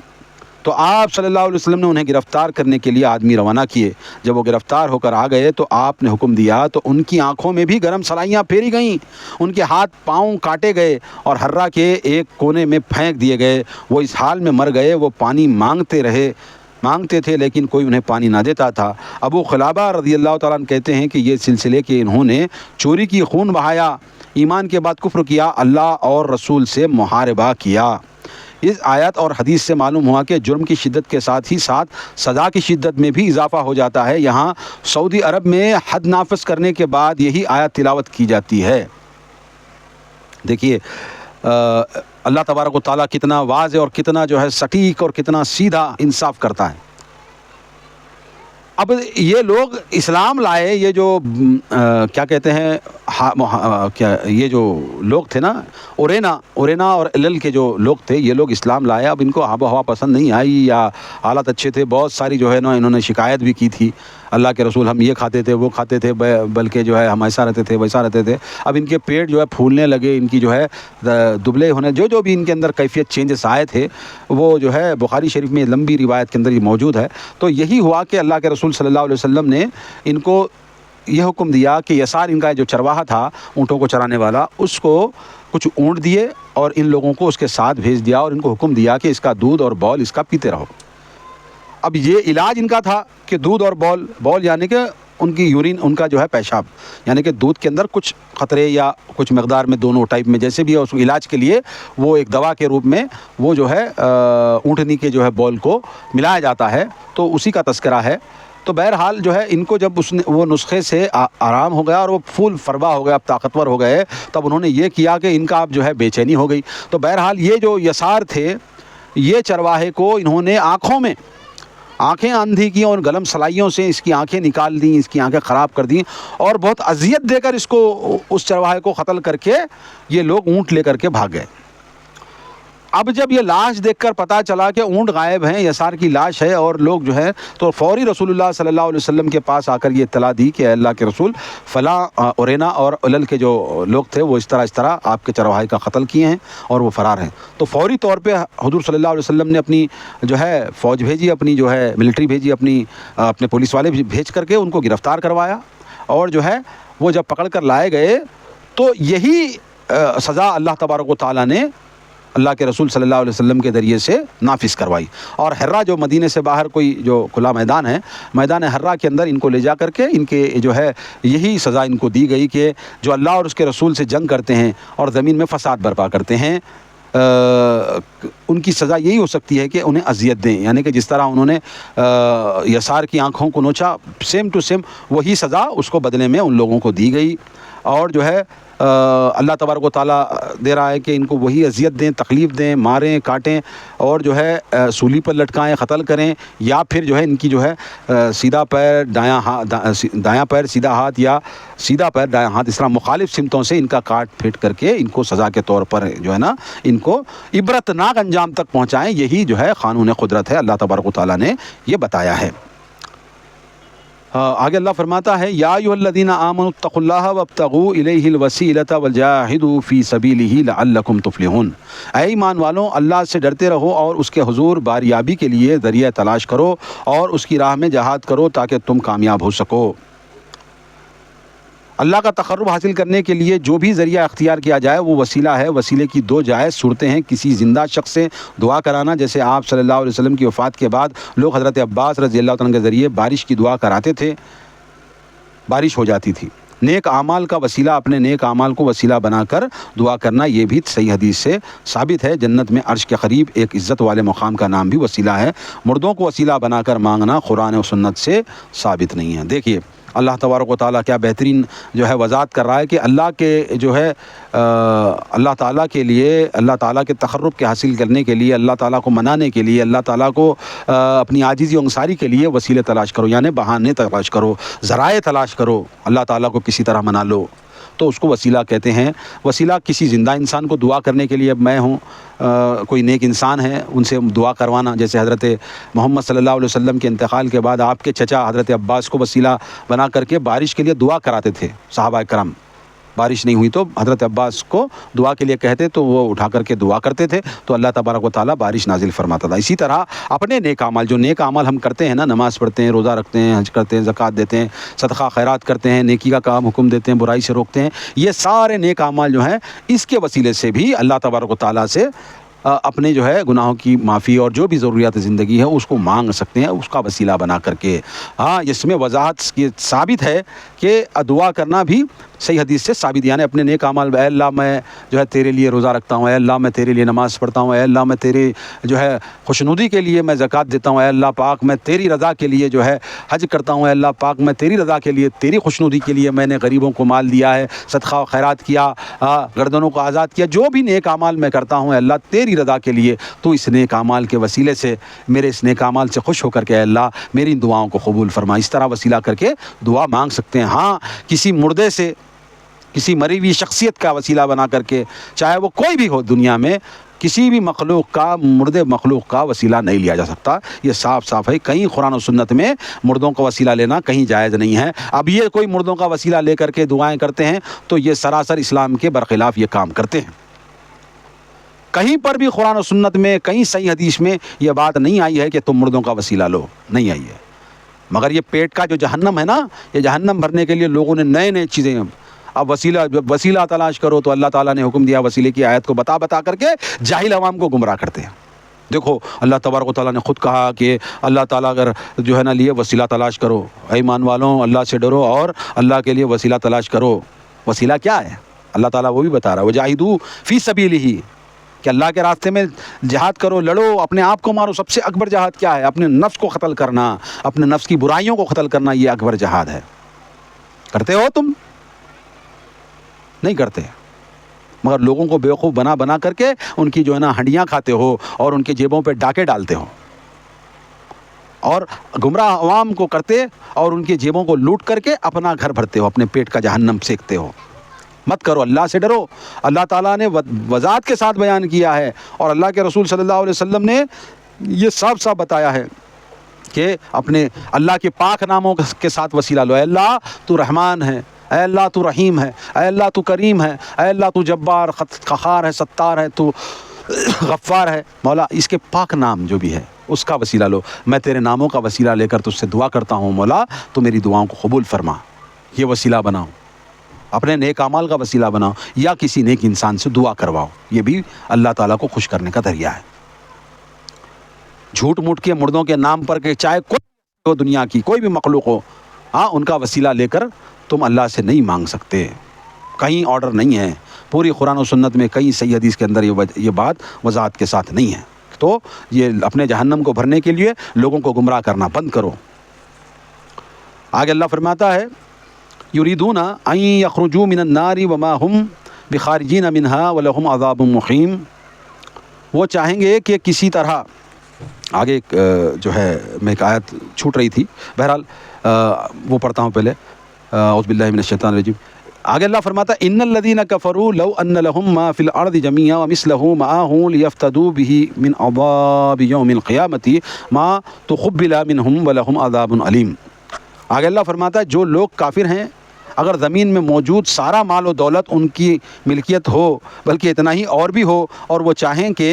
تو آپ صلی اللہ علیہ وسلم نے انہیں گرفتار کرنے کے لیے آدمی روانہ کیے۔ جب وہ گرفتار ہو کر آ گئے تو آپ نے حکم دیا تو ان کی آنکھوں میں بھی گرم سلائیاں پھیری گئیں، ان کے ہاتھ پاؤں کاٹے گئے اور حرہ کے ایک کونے میں پھینک دیے گئے۔ وہ اس حال میں مر گئے۔ وہ پانی مانگتے تھے لیکن کوئی انہیں پانی نہ دیتا تھا۔ ابو قلابہ رضی اللہ تعالیٰ عنہ کہتے ہیں کہ یہ سلسلے کہ انہوں نے چوری کی، خون بہایا، ایمان کے بعد کفر کیا، اللہ اور رسول سے محاربہ کیا۔ اس آیت اور حدیث سے معلوم ہوا کہ جرم کی شدت کے ساتھ ہی ساتھ سزا کی شدت میں بھی اضافہ ہو جاتا ہے۔ یہاں سعودی عرب میں حد نافذ کرنے کے بعد یہی آیت تلاوت کی جاتی ہے۔ دیکھیے اللہ تبارک و تعالیٰ کتنا واضح اور کتنا جو ہے سٹیک اور کتنا سیدھا انصاف کرتا ہے۔ اب یہ لوگ اسلام لائے، یہ جو کیا کہتے ہیں یہ جو لوگ تھے نا، اورینا اور علل کے جو لوگ تھے، یہ لوگ اسلام لائے۔ اب ان کو آب و ہوا پسند نہیں آئی یا حالات اچھے تھے، بہت ساری جو ہے نا انہوں نے شکایت بھی کی تھی، اللہ کے رسول ہم یہ کھاتے تھے وہ کھاتے تھے، بلکہ جو ہے ہم ایسا رہتے تھے ویسا رہتے تھے۔ اب ان کے پیٹ جو ہے پھولنے لگے، ان کی جو ہے دبلے ہونے، جو بھی ان کے اندر کیفیت چینجز آئے تھے وہ جو ہے بخاری شریف میں لمبی روایت کے اندر یہ موجود ہے۔ تو یہی ہوا کہ اللہ کے رسول صلی اللہ علیہ وسلم نے ان کو یہ حکم دیا کہ یسار ان کا جو چرواہا تھا اونٹوں کو چرانے والا، اس کو کچھ اونٹ دیے اور ان لوگوں کو اس کے ساتھ بھیج دیا اور ان کو حکم دیا کہ اس کا دودھ اور بول اس کا پیتے رہو۔ اب یہ علاج ان کا تھا کہ دودھ اور بول یعنی کہ ان کی یورین، ان کا جو ہے پیشاب، یعنی کہ دودھ کے اندر کچھ قطرے یا کچھ مقدار میں دونوں ٹائپ میں جیسے بھی ہے، اس علاج کے لیے وہ ایک دوا کے روپ میں وہ جو ہے اونٹنی کے جو ہے بول کو ملایا جاتا ہے، تو اسی کا تذکرہ ہے۔ تو بہرحال جو ہے ان کو جب وہ نسخے سے آرام ہو گیا اور وہ پھول فربا ہو گیا، اب طاقتور ہو گئے، تب انہوں نے یہ کیا کہ ان کا اب جو ہے بے چینی ہو گئی۔ تو بہرحال یہ جو یسار تھے، یہ چرواہے کو انہوں نے آنکھیں اندھی کی اور گلم سلائیوں سے اس کی آنکھیں نکال دیں، اس کی آنکھیں خراب کر دیں اور بہت اذیت دے کر اس کو، اس چرواہے کو قتل کر کے یہ لوگ اونٹ لے کر کے بھاگ گئے۔ اب جب یہ لاش دیکھ کر پتہ چلا کہ اونٹ غائب ہیں، یسار کی لاش ہے اور لوگ جو ہے، تو فوری رسول اللہ صلی اللہ علیہ وسلم کے پاس آ کر یہ اطلاع دی کہ اے اللہ کے رسول، فلاں اورینا اور علل کے جو لوگ تھے وہ اس طرح آپ کے چرواہے کا قتل کیے ہیں اور وہ فرار ہیں۔ تو فوری طور پہ حضور صلی اللہ علیہ وسلم نے اپنی جو ہے فوج بھیجی، اپنی جو ہے ملٹری بھیجی، اپنے پولیس والے بھیج کر کے ان کو گرفتار کروایا، اور جو ہے وہ جب پکڑ کر لائے گئے تو یہی سزا اللہ تبارک و تعالیٰ نے اللہ کے رسول صلی اللہ علیہ وسلم کے ذریعے سے نافذ کروائی۔ اور حرہ جو مدینے سے باہر کوئی جو کھلا میدان ہے، میدان حرہ کے اندر ان کو لے جا کر کے ان کے جو ہے یہی سزا ان کو دی گئی کہ جو اللہ اور اس کے رسول سے جنگ کرتے ہیں اور زمین میں فساد برپا کرتے ہیں، ان کی سزا یہی ہو سکتی ہے کہ انہیں اذیت دیں، یعنی کہ جس طرح انہوں نے یسار کی آنکھوں کو نوچا، سیم ٹو سیم وہی سزا اس کو بدلے میں ان لوگوں کو دی گئی۔ اور جو ہے اللہ تبارک و تعالیٰ دے رہا ہے کہ ان کو وہی اذیت دیں، تکلیف دیں، ماریں، کاٹیں اور جو ہے سولی پر لٹکائیں، قتل کریں، یا پھر جو ہے ان کی جو ہے سیدھا پیر دایاں پیر سیدھا ہاتھ، یا سیدھا پیر دایاں ہاتھ، اس طرح مخالف سمتوں سے ان کا کاٹ پھیٹ کر کے ان کو سزا کے طور پر جو ہے نا ان کو عبرتناک انجام تک پہنچائیں۔ یہی جو ہے قانون قدرت ہے، اللہ تبارک و تعالیٰ نے یہ بتایا ہے۔ آگے اللہ فرماتا ہے یا ایھا الذین آمنوا اتقوا اللہ وابتغوا الیہ الوسیلۃ وجاہدوا فی سبیلہ لعلکم تفلحون۔ اے ایمان والوں، اللہ سے ڈرتے رہو اور اس کے حضور باریابی کے لیے ذریعہ تلاش کرو اور اس کی راہ میں جہاد کرو تاکہ تم کامیاب ہو سکو۔ اللہ کا تقرب حاصل کرنے کے لیے جو بھی ذریعہ اختیار کیا جائے وہ وسیلہ ہے۔ وسیلے کی دو جائز صورتیں ہیں، کسی زندہ شخص سے دعا کرانا، جیسے آپ صلی اللہ علیہ وسلم کی وفات کے بعد لوگ حضرت عباس رضی اللہ عنہ کے ذریعے بارش کی دعا کراتے تھے، بارش ہو جاتی تھی۔ نیک اعمال کا وسیلہ، اپنے نیک اعمال کو وسیلہ بنا کر دعا کرنا، یہ بھی صحیح حدیث سے ثابت ہے۔ جنت میں عرش کے قریب ایک عزت والے مقام کا نام بھی وسیلہ ہے۔ مردوں کو وسیلہ بنا کر مانگنا قرآن و سنت سے ثابت نہیں ہے۔ دیکھیے اللہ تبارک و تعالیٰ کیا بہترین جو ہے وضاحت کر رہا ہے کہ اللہ کے جو ہے اللہ تعالیٰ کے لیے، اللہ تعالیٰ کے تقرب کے حاصل کرنے کے لیے، اللہ تعالیٰ کو منانے کے لیے، اللہ تعالیٰ کو اپنی عاجزی و انکساری کے لیے وسیلے تلاش کرو، یعنی بہانے تلاش کرو، ذرائع تلاش کرو، اللہ تعالیٰ کو کسی طرح منا لو، تو اس کو وسیلہ کہتے ہیں۔ وسیلہ کسی زندہ انسان کو دعا کرنے کے لیے، اب میں ہوں، کوئی نیک انسان ہے، ان سے دعا کروانا، جیسے حضرت محمد صلی اللہ علیہ وسلم کے انتقال کے بعد آپ کے چچا حضرت عباس کو وسیلہ بنا کر کے بارش کے لیے دعا کراتے تھے صحابہ کرام۔ بارش نہیں ہوئی تو حضرت عباس کو دعا کے لیے کہتے تو وہ اٹھا کر کے دعا کرتے تھے، تو اللہ تبارک و تعالیٰ بارش نازل فرماتا تھا۔ اسی طرح اپنے نیک اعمال، جو نیک اعمال ہم کرتے ہیں نا، نماز پڑھتے ہیں، روزہ رکھتے ہیں، حج کرتے ہیں، زکوٰۃ دیتے ہیں، صدقہ خیرات کرتے ہیں، نیکی کا کام حکم دیتے ہیں، برائی سے روکتے ہیں، یہ سارے نیک اعمال جو ہیں اس کے وسیلے سے بھی اللہ تبارک و تعالیٰ سے اپنے جو ہے گناہوں کی معافی اور جو بھی ضروریات زندگی ہے اس کو مانگ سکتے ہیں، اس کا وسیلہ بنا کر کے۔ ہاں، اس میں وضاحت یہ ثابت ہے کہ دعا کرنا بھی صحیح حدیث سے ثابت، یعنی اپنے نیک اعمال، اے اللہ میں جو ہے تیرے لیے روزہ رکھتا ہوں، اے اللہ میں تیرے لیے نماز پڑھتا ہوں، اے اللہ میں تیرے جو ہے خوشنودی کے لیے میں زکوٰۃ دیتا ہوں، اے اللہ پاک میں تیری رضا کے لیے جو ہے حج کرتا ہوں، اے اللہ پاک میں تیری رضا کے لیے، تیری خوشنودی کے لیے میں نے غریبوں کو مال دیا ہے، صدقہ و خیرات کیا، گردنوں کو آزاد کیا، جو بھی نیک اعمال میں کرتا ہوں اے اللہ تیری رضا کے لیے، تو اس نیک اعمال کے وسیلے سے میرے اس نیک اعمال سے خوش ہو کر کے اے اللہ میری ان دعاؤں کو قبول فرما۔ اس طرح وسیلہ کر کے دعا مانگ سکتے ہیں۔ ہاں، کسی مردے سے، کسی مری ہوئی شخصیت کا وسیلہ بنا کر کے، چاہے وہ کوئی بھی ہو دنیا میں، کسی بھی مخلوق کا، مردے مخلوق کا وسیلہ نہیں لیا جا سکتا۔ یہ صاف صاف ہے، کہیں قرآن و سنت میں مردوں کا وسیلہ لینا کہیں جائز نہیں ہے۔ اب یہ کوئی مردوں کا وسیلہ لے کر کے دعائیں کرتے ہیں تو یہ سراسر اسلام کے برخلاف یہ کام کرتے ہیں۔ کہیں پر بھی قرآن و سنت میں، کہیں صحیح حدیث میں یہ بات نہیں آئی ہے کہ تم مردوں کا وسیلہ لو، نہیں آئی ہے۔ مگر یہ پیٹ کا جو جہنم ہے نا، یہ جہنم بھرنے کے لیے لوگوں نے نئے نئے چیزیں، اب وسیلہ تلاش کرو تو اللہ تعالیٰ نے حکم دیا وسیلے کی آیت کو بتا کر کے جاہل عوام کو گمراہ کرتے ہیں۔ دیکھو اللہ تبارک و تعالیٰ نے خود کہا کہ اللہ تعالیٰ اگر جو ہے نا لیے وسیلہ تلاش کرو، اے ایمان والوں اللہ سے ڈرو اور اللہ کے لیے وسیلہ تلاش کرو۔ وسیلہ کیا ہے اللہ تعالیٰ وہ بھی بتا رہا ہے، وجاہدوا فی سبیلہ، کہ اللہ کے راستے میں جہاد کرو، لڑو، اپنے آپ کو مارو۔ سب سے اکبر جہاد کیا ہے؟ اپنے نفس کو قتل کرنا، اپنے نفس کی برائیوں کو قتل کرنا، یہ اکبر جہاد ہے۔ کرتے ہو تم؟ نہیں کرتے، مگر لوگوں کو بیوقوف بنا کر کے ان کی جو ہے نا ہڈیاں کھاتے ہو اور ان کے جیبوں پہ ڈاکے ڈالتے ہو، اور گمراہ عوام کو کرتے اور ان کے جیبوں کو لوٹ کر کے اپنا گھر بھرتے ہو، اپنے پیٹ کا جہنم سینکتے ہو۔ مت کرو، اللہ سے ڈرو۔ اللہ تعالیٰ نے وضاحت کے ساتھ بیان کیا ہے، اور اللہ کے رسول صلی اللہ علیہ وسلم نے یہ صاف صاف بتایا ہے کہ اپنے اللہ کے پاک ناموں کے ساتھ وسیلہ لو۔ اے اللہ تو رحمان ہے، اے اللہ تو رحیم ہے، اے اللہ تو کریم ہے، اے اللہ تو جبار قہار ہے، ستار ہے، تو غفار ہے۔ مولا اس کے پاک نام جو بھی ہے اس کا وسیلہ لو، میں تیرے ناموں کا وسیلہ لے کر تجھ سے دعا کرتا ہوں، مولا تو میری دعاؤں کو قبول فرما۔ یہ وسیلہ بناؤ، اپنے نیک اعمال کا وسیلہ بناؤ، یا کسی نیک انسان سے دعا کرواؤ، یہ بھی اللہ تعالیٰ کو خوش کرنے کا ذریعہ ہے۔ جھوٹ موٹ کے مردوں کے نام پر کہ چاہے کوئی ہو، دنیا کی کوئی بھی مخلوق ہو، ہاں ان کا وسیلہ لے کر تم اللہ سے نہیں مانگ سکتے، کہیں آرڈر نہیں ہے، پوری قرآن و سنت میں کئی صحیح حدیث کے اندر یہ بات وضاحت کے ساتھ نہیں ہے۔ تو یہ اپنے جہنم کو بھرنے کے لیے لوگوں کو گمراہ کرنا بند کرو۔ آگے اللہ فرماتا ہے یریدون ان یخرجوا من النار وما هم بخارجین منها ولهم عذاب مقیم، وہ چاہیں گے کہ کسی طرح، آگے جو ہے میں ایک آیت چھوٹ رہی تھی، بہرحال وہ پڑھتا ہوں پہلے، اعوذ باللہ من الشیطان الرجیم۔ آگے اللہ فرماتا ہے ان الذین کفروا لو ان لهم ما فی الارض جميعا ومثله معه لیفتدوا به من عذاب یوم القیامة ما تقبل منهم ولهم عذاب علیم۔ آگے اللہ فرماتا ہے جو لوگ کافر ہیں، اگر زمین میں موجود سارا مال و دولت ان کی ملکیت ہو، بلکہ اتنا ہی اور بھی ہو، اور وہ چاہیں کہ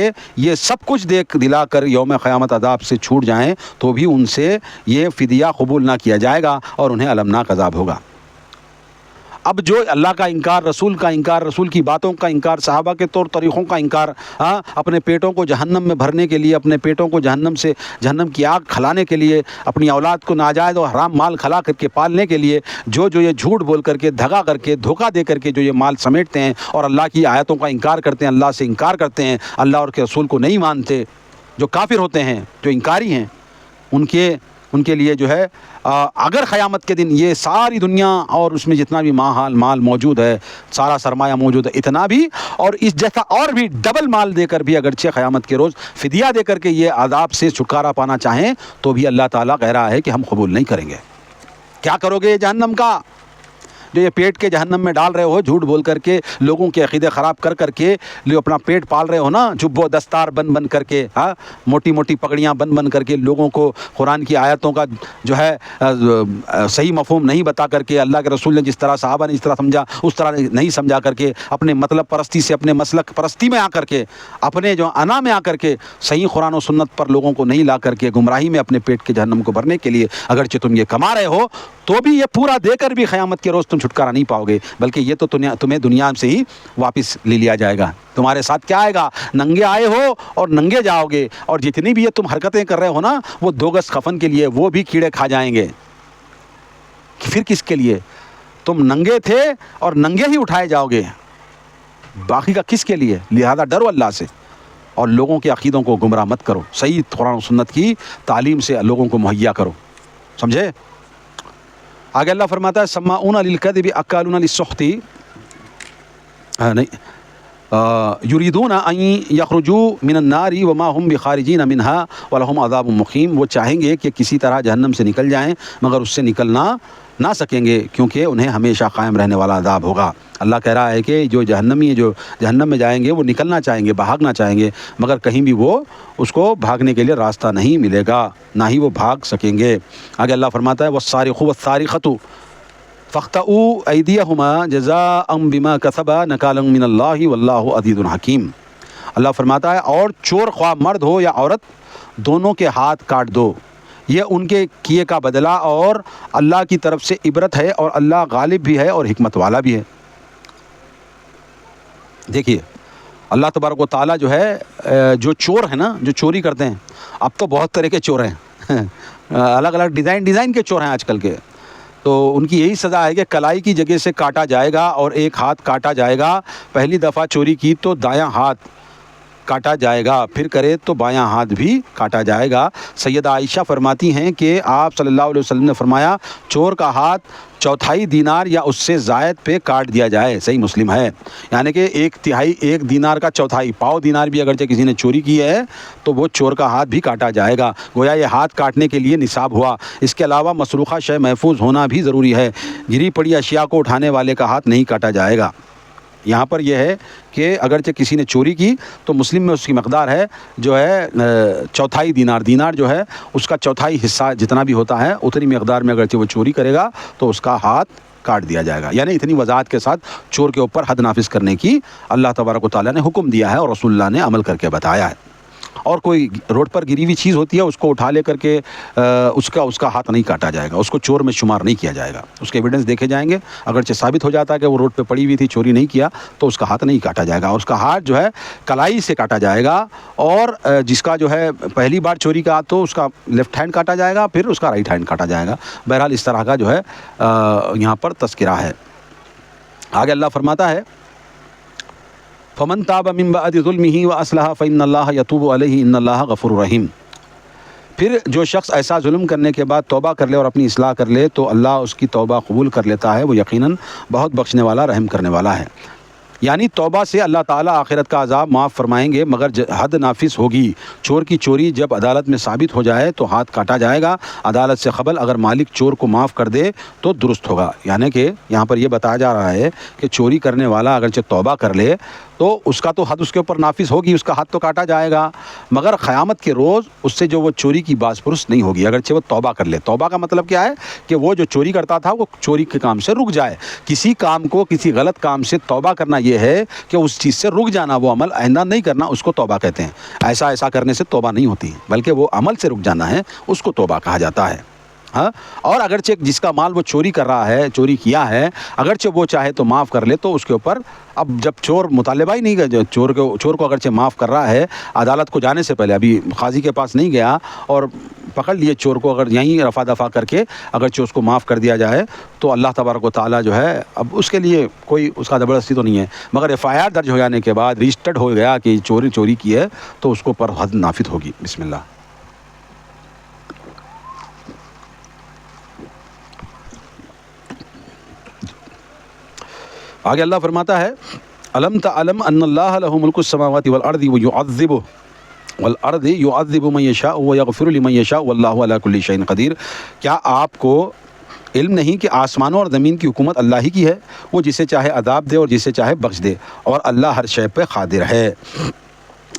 یہ سب کچھ دیکھ دلا کر یوم قیامت عذاب سے چھوٹ جائیں، تو بھی ان سے یہ فدیہ قبول نہ کیا جائے گا اور انہیں المناک عذاب ہوگا۔ اب جو اللہ کا انکار، رسول کا انکار، رسول کی باتوں کا انکار، صحابہ کے طور طریقوں کا انکار، اپنے پیٹوں کو جہنم میں بھرنے کے لیے، اپنے پیٹوں کو جہنم کی آگ کھلانے کے لیے، اپنی اولاد کو ناجائز اور حرام مال کھلا کر کے پالنے کے لیے جو یہ جھوٹ بول کر کے، دھگا کر کے، دھوکہ دے کر کے جو یہ مال سمیٹتے ہیں اور اللہ کی آیتوں کا انکار کرتے ہیں، اللہ سے انکار کرتے ہیں، اللہ اور کے رسول کو نہیں مانتے، جو کافر ہوتے ہیں، جو انکاری ہیں، ان کے لیے جو ہے اگر قیامت کے دن یہ ساری دنیا اور اس میں جتنا بھی مال موجود ہے، سارا سرمایہ موجود ہے، اتنا بھی اور اس جیسا اور بھی ڈبل مال دے کر بھی اگرچہ قیامت کے روز فدیہ دے کر کے یہ عذاب سے چھٹکارا پانا چاہیں، تو بھی اللہ تعالیٰ کہہ رہا ہے کہ ہم قبول نہیں کریں گے۔ کیا کرو گے یہ جہنم کا جو یہ پیٹ کے جہنم میں ڈال رہے ہو، جھوٹ بول کر کے، لوگوں کے عقیدے خراب کر کر کے جو اپنا پیٹ پال رہے ہو نا، جبو دستار بن کر کے، موٹی موٹی پگڑیاں بن کر کے، لوگوں کو قرآن کی آیتوں کا جو ہے صحیح مفہوم نہیں بتا کر کے، اللہ کے رسول نے جس طرح، صحابہ نے جس طرح سمجھا اس طرح نہیں سمجھا کر کے، اپنے مطلب پرستی سے، اپنے مسلک پرستی میں آ کر کے، اپنے جو انا میں آ کر کے صحیح قرآن و سنت پر لوگوں کو نہیں لا کر کے، گمراہی میں اپنے پیٹ کے جہنم کو بھرنے کے لیے اگرچہ تم یہ کما رہے ہو، تو بھی یہ پورا دے کر بھی قیامت کے روز تم چھٹکارا نہیں پاؤ گے، بلکہ یہ تو تمہیں دنیا سے ہی واپس لے لیا جائے گا۔ تمہارے ساتھ کیا آئے گا؟ ننگے آئے ہو اور ننگے جاؤ گے، اور جتنی بھی یہ تم حرکتیں کر رہے ہو نا، وہ 2 گز کفن کے لیے وہ بھی کیڑے کھا جائیں گے۔ پھر کس کے لیے؟ تم ننگے تھے اور ننگے ہی اٹھائے جاؤ گے، باقی کا کس کے لیے؟ لہذا ڈرو اللہ سے اور لوگوں کے عقیدوں کو گمراہ مت کرو، صحیح قرآن و سنت کی تعلیم سے لوگوں کو مہیا کرو، سمجھے؟ آگے اللہ فرماتا ہے سماعون للکذب اکالون للسحت، یریدون ان یخرجوا من النار وما هم بخارجین منها ولهم عذاب مقیم، وہ چاہیں گے کہ کسی طرح جہنم سے نکل جائیں مگر اس سے نکلنا نہ سکیں گے، کیونکہ انہیں ہمیشہ قائم رہنے والا عذاب ہوگا۔ اللہ کہہ رہا ہے کہ جو جہنمی جو جہنم میں جائیں گے وہ نکلنا چاہیں گے، بھاگنا چاہیں گے، مگر کہیں بھی وہ اس کو بھاگنے کے لیے راستہ نہیں ملے گا، نہ ہی وہ بھاگ سکیں گے۔ آگے اللہ فرماتا ہے والصارخ والصارخۃ فاقطعوا ایدیہما جزاء بما کسبا نکالا من اللہ واللہ عزیز حکیم۔ اللہ فرماتا ہے اور چور خواہ مرد ہو یا عورت، دونوں کے ہاتھ کاٹ دو، یہ ان کے کیے کا بدلہ اور اللہ کی طرف سے عبرت ہے، اور اللہ غالب بھی ہے اور حکمت والا بھی ہے۔ دیکھیے اللہ تبارک و تعالیٰ جو ہے جو چور ہیں نا، جو چوری کرتے ہیں، اب تو بہت طرح کے چور ہیں، الگ الگ ڈیزائن کے چور ہیں آج کل کے، تو ان کی یہی سزا ہے کہ کلائی کی جگہ سے کاٹا جائے گا اور ایک ہاتھ کاٹا جائے گا۔ پہلی دفعہ چوری کی تو دایاں ہاتھ کاٹا جائے گا، پھر کرے تو بایاں ہاتھ بھی کاٹا جائے گا۔ سیدہ عائشہ فرماتی ہیں کہ آپ صلی اللہ علیہ وسلم نے فرمایا چور کا ہاتھ 1/4 دینار یا اس سے زائد پہ کاٹ دیا جائے، صحیح مسلم ہے، یعنی کہ 1/3 1 دینار کا 1/4 پاؤ دینار بھی اگرچہ کسی نے چوری کی ہے تو وہ چور کا ہاتھ بھی کاٹا جائے گا، گویا یہ ہاتھ کاٹنے کے لیے نصاب ہوا۔ اس کے علاوہ مسروقہ شے محفوظ ہونا بھی ضروری ہے، گری پڑی اشیاء کو اٹھانے والے کا ہاتھ نہیں کاٹا جائے گا۔ یہاں پر یہ ہے کہ اگرچہ کسی نے چوری کی تو مسلم میں اس کی مقدار ہے جو ہے چوتھائی دینار. دینار جو ہے اس کا چوتھائی حصہ جتنا بھی ہوتا ہے اتنی مقدار میں اگرچہ وہ چوری کرے گا تو اس کا ہاتھ کاٹ دیا جائے گا. یعنی اتنی وضاحت کے ساتھ چور کے اوپر حد نافذ کرنے کی اللہ تبارک و تعالیٰ نے حکم دیا ہے اور رسول اللہ نے عمل کر کے بتایا ہے. اور کوئی روڈ پر گری ہوئی چیز ہوتی ہے اس کو اٹھا لے کر کے اس کا ہاتھ نہیں کاٹا جائے گا, اس کو چور میں شمار نہیں کیا جائے گا. اس کے ایویڈنس دیکھے جائیں گے, اگرچہ ثابت ہو جاتا ہے کہ وہ روڈ پہ پڑی ہوئی تھی, چوری نہیں کیا, تو اس کا ہاتھ نہیں کاٹا جائے گا. اس کا ہاتھ جو ہے کلائی سے کاٹا جائے گا, اور جس کا جو ہے پہلی بار چوری کا تو اس کا لیفٹ ہینڈ کاٹا جائے گا, پھر اس کا رائٹ ہینڈ کاٹا جائے گا. بہرحال اس طرح کا جو ہے یہاں پر تذکرہ ہے. آگے اللہ فرماتا ہے فمن تاب من بعد ظلمه واصلح فان اللہ یتوب علیہ ان اللہ غفور رحیم. پھر جو شخص ایسا ظلم کرنے کے بعد توبہ کر لے اور اپنی اصلاح کر لے تو اللہ اس کی توبہ قبول کر لیتا ہے, وہ یقیناً بہت بخشنے والا رحم کرنے والا ہے. یعنی توبہ سے اللہ تعالیٰ آخرت کا عذاب معاف فرمائیں گے, مگر حد نافذ ہوگی. چور کی چوری جب عدالت میں ثابت ہو جائے تو ہاتھ کاٹا جائے گا. عدالت سے قبل اگر مالک چور کو معاف کر دے تو درست ہوگا. یعنی کہ یہاں پر یہ بتایا جا رہا ہے کہ چوری کرنے والا اگرچہ توبہ کر لے تو اس کا تو حد اس کے اوپر نافذ ہوگی, اس کا ہاتھ تو کاٹا جائے گا, مگر قیامت کے روز اس سے جو وہ چوری کی باز پرس نہیں ہوگی اگرچہ وہ توبہ کر لے. توبہ کا مطلب کیا ہے کہ وہ جو چوری کرتا تھا وہ چوری کے کام سے رک جائے. کسی کام کو, کسی غلط کام سے توبہ کرنا یہ ہے کہ اس چیز سے رک جانا, وہ عمل آئندہ نہیں کرنا, اس کو توبہ کہتے ہیں. ایسا کرنے سے توبہ نہیں ہوتی, بلکہ وہ عمل سے رک جانا ہے, اس کو توبہ کہا جاتا ہے. ہاں, اور اگرچہ جس کا مال وہ چوری کر رہا ہے, چوری کیا ہے, اگرچہ وہ چاہے تو معاف کر لے تو اس کے اوپر اب جب چور مطالبہ ہی نہیں گیا, چور کو اگرچہ معاف کر رہا ہے, عدالت کو جانے سے پہلے ابھی قاضی کے پاس نہیں گیا اور پکڑ لیے چور کو, اگر یہیں رفع دفع کر کے اگرچہ اس کو معاف کر دیا جائے تو اللہ تبارک و تعالیٰ جو ہے اب اس کے لیے کوئی اس کا زبردستی تو نہیں ہے, مگر FIR درج ہو جانے کے بعد رجسٹرڈ ہو گیا کہ چوری کی ہے تو اس کو پر حد نافذ ہوگی. بسم اللہ. آگے اللہ فرماتا ہے الم تعلم ان اللہ لہ ملک السماوات والارض یعذب من یشاء ویغفر لمن یشاء واللہ علی کل شیء قدیر. کیا آپ کو علم نہیں کہ آسمانوں اور زمین کی حکومت اللہ ہی کی ہے, وہ جسے چاہے عذاب دے اور جسے چاہے بخش دے, اور اللہ ہر شے پہ قادر ہے.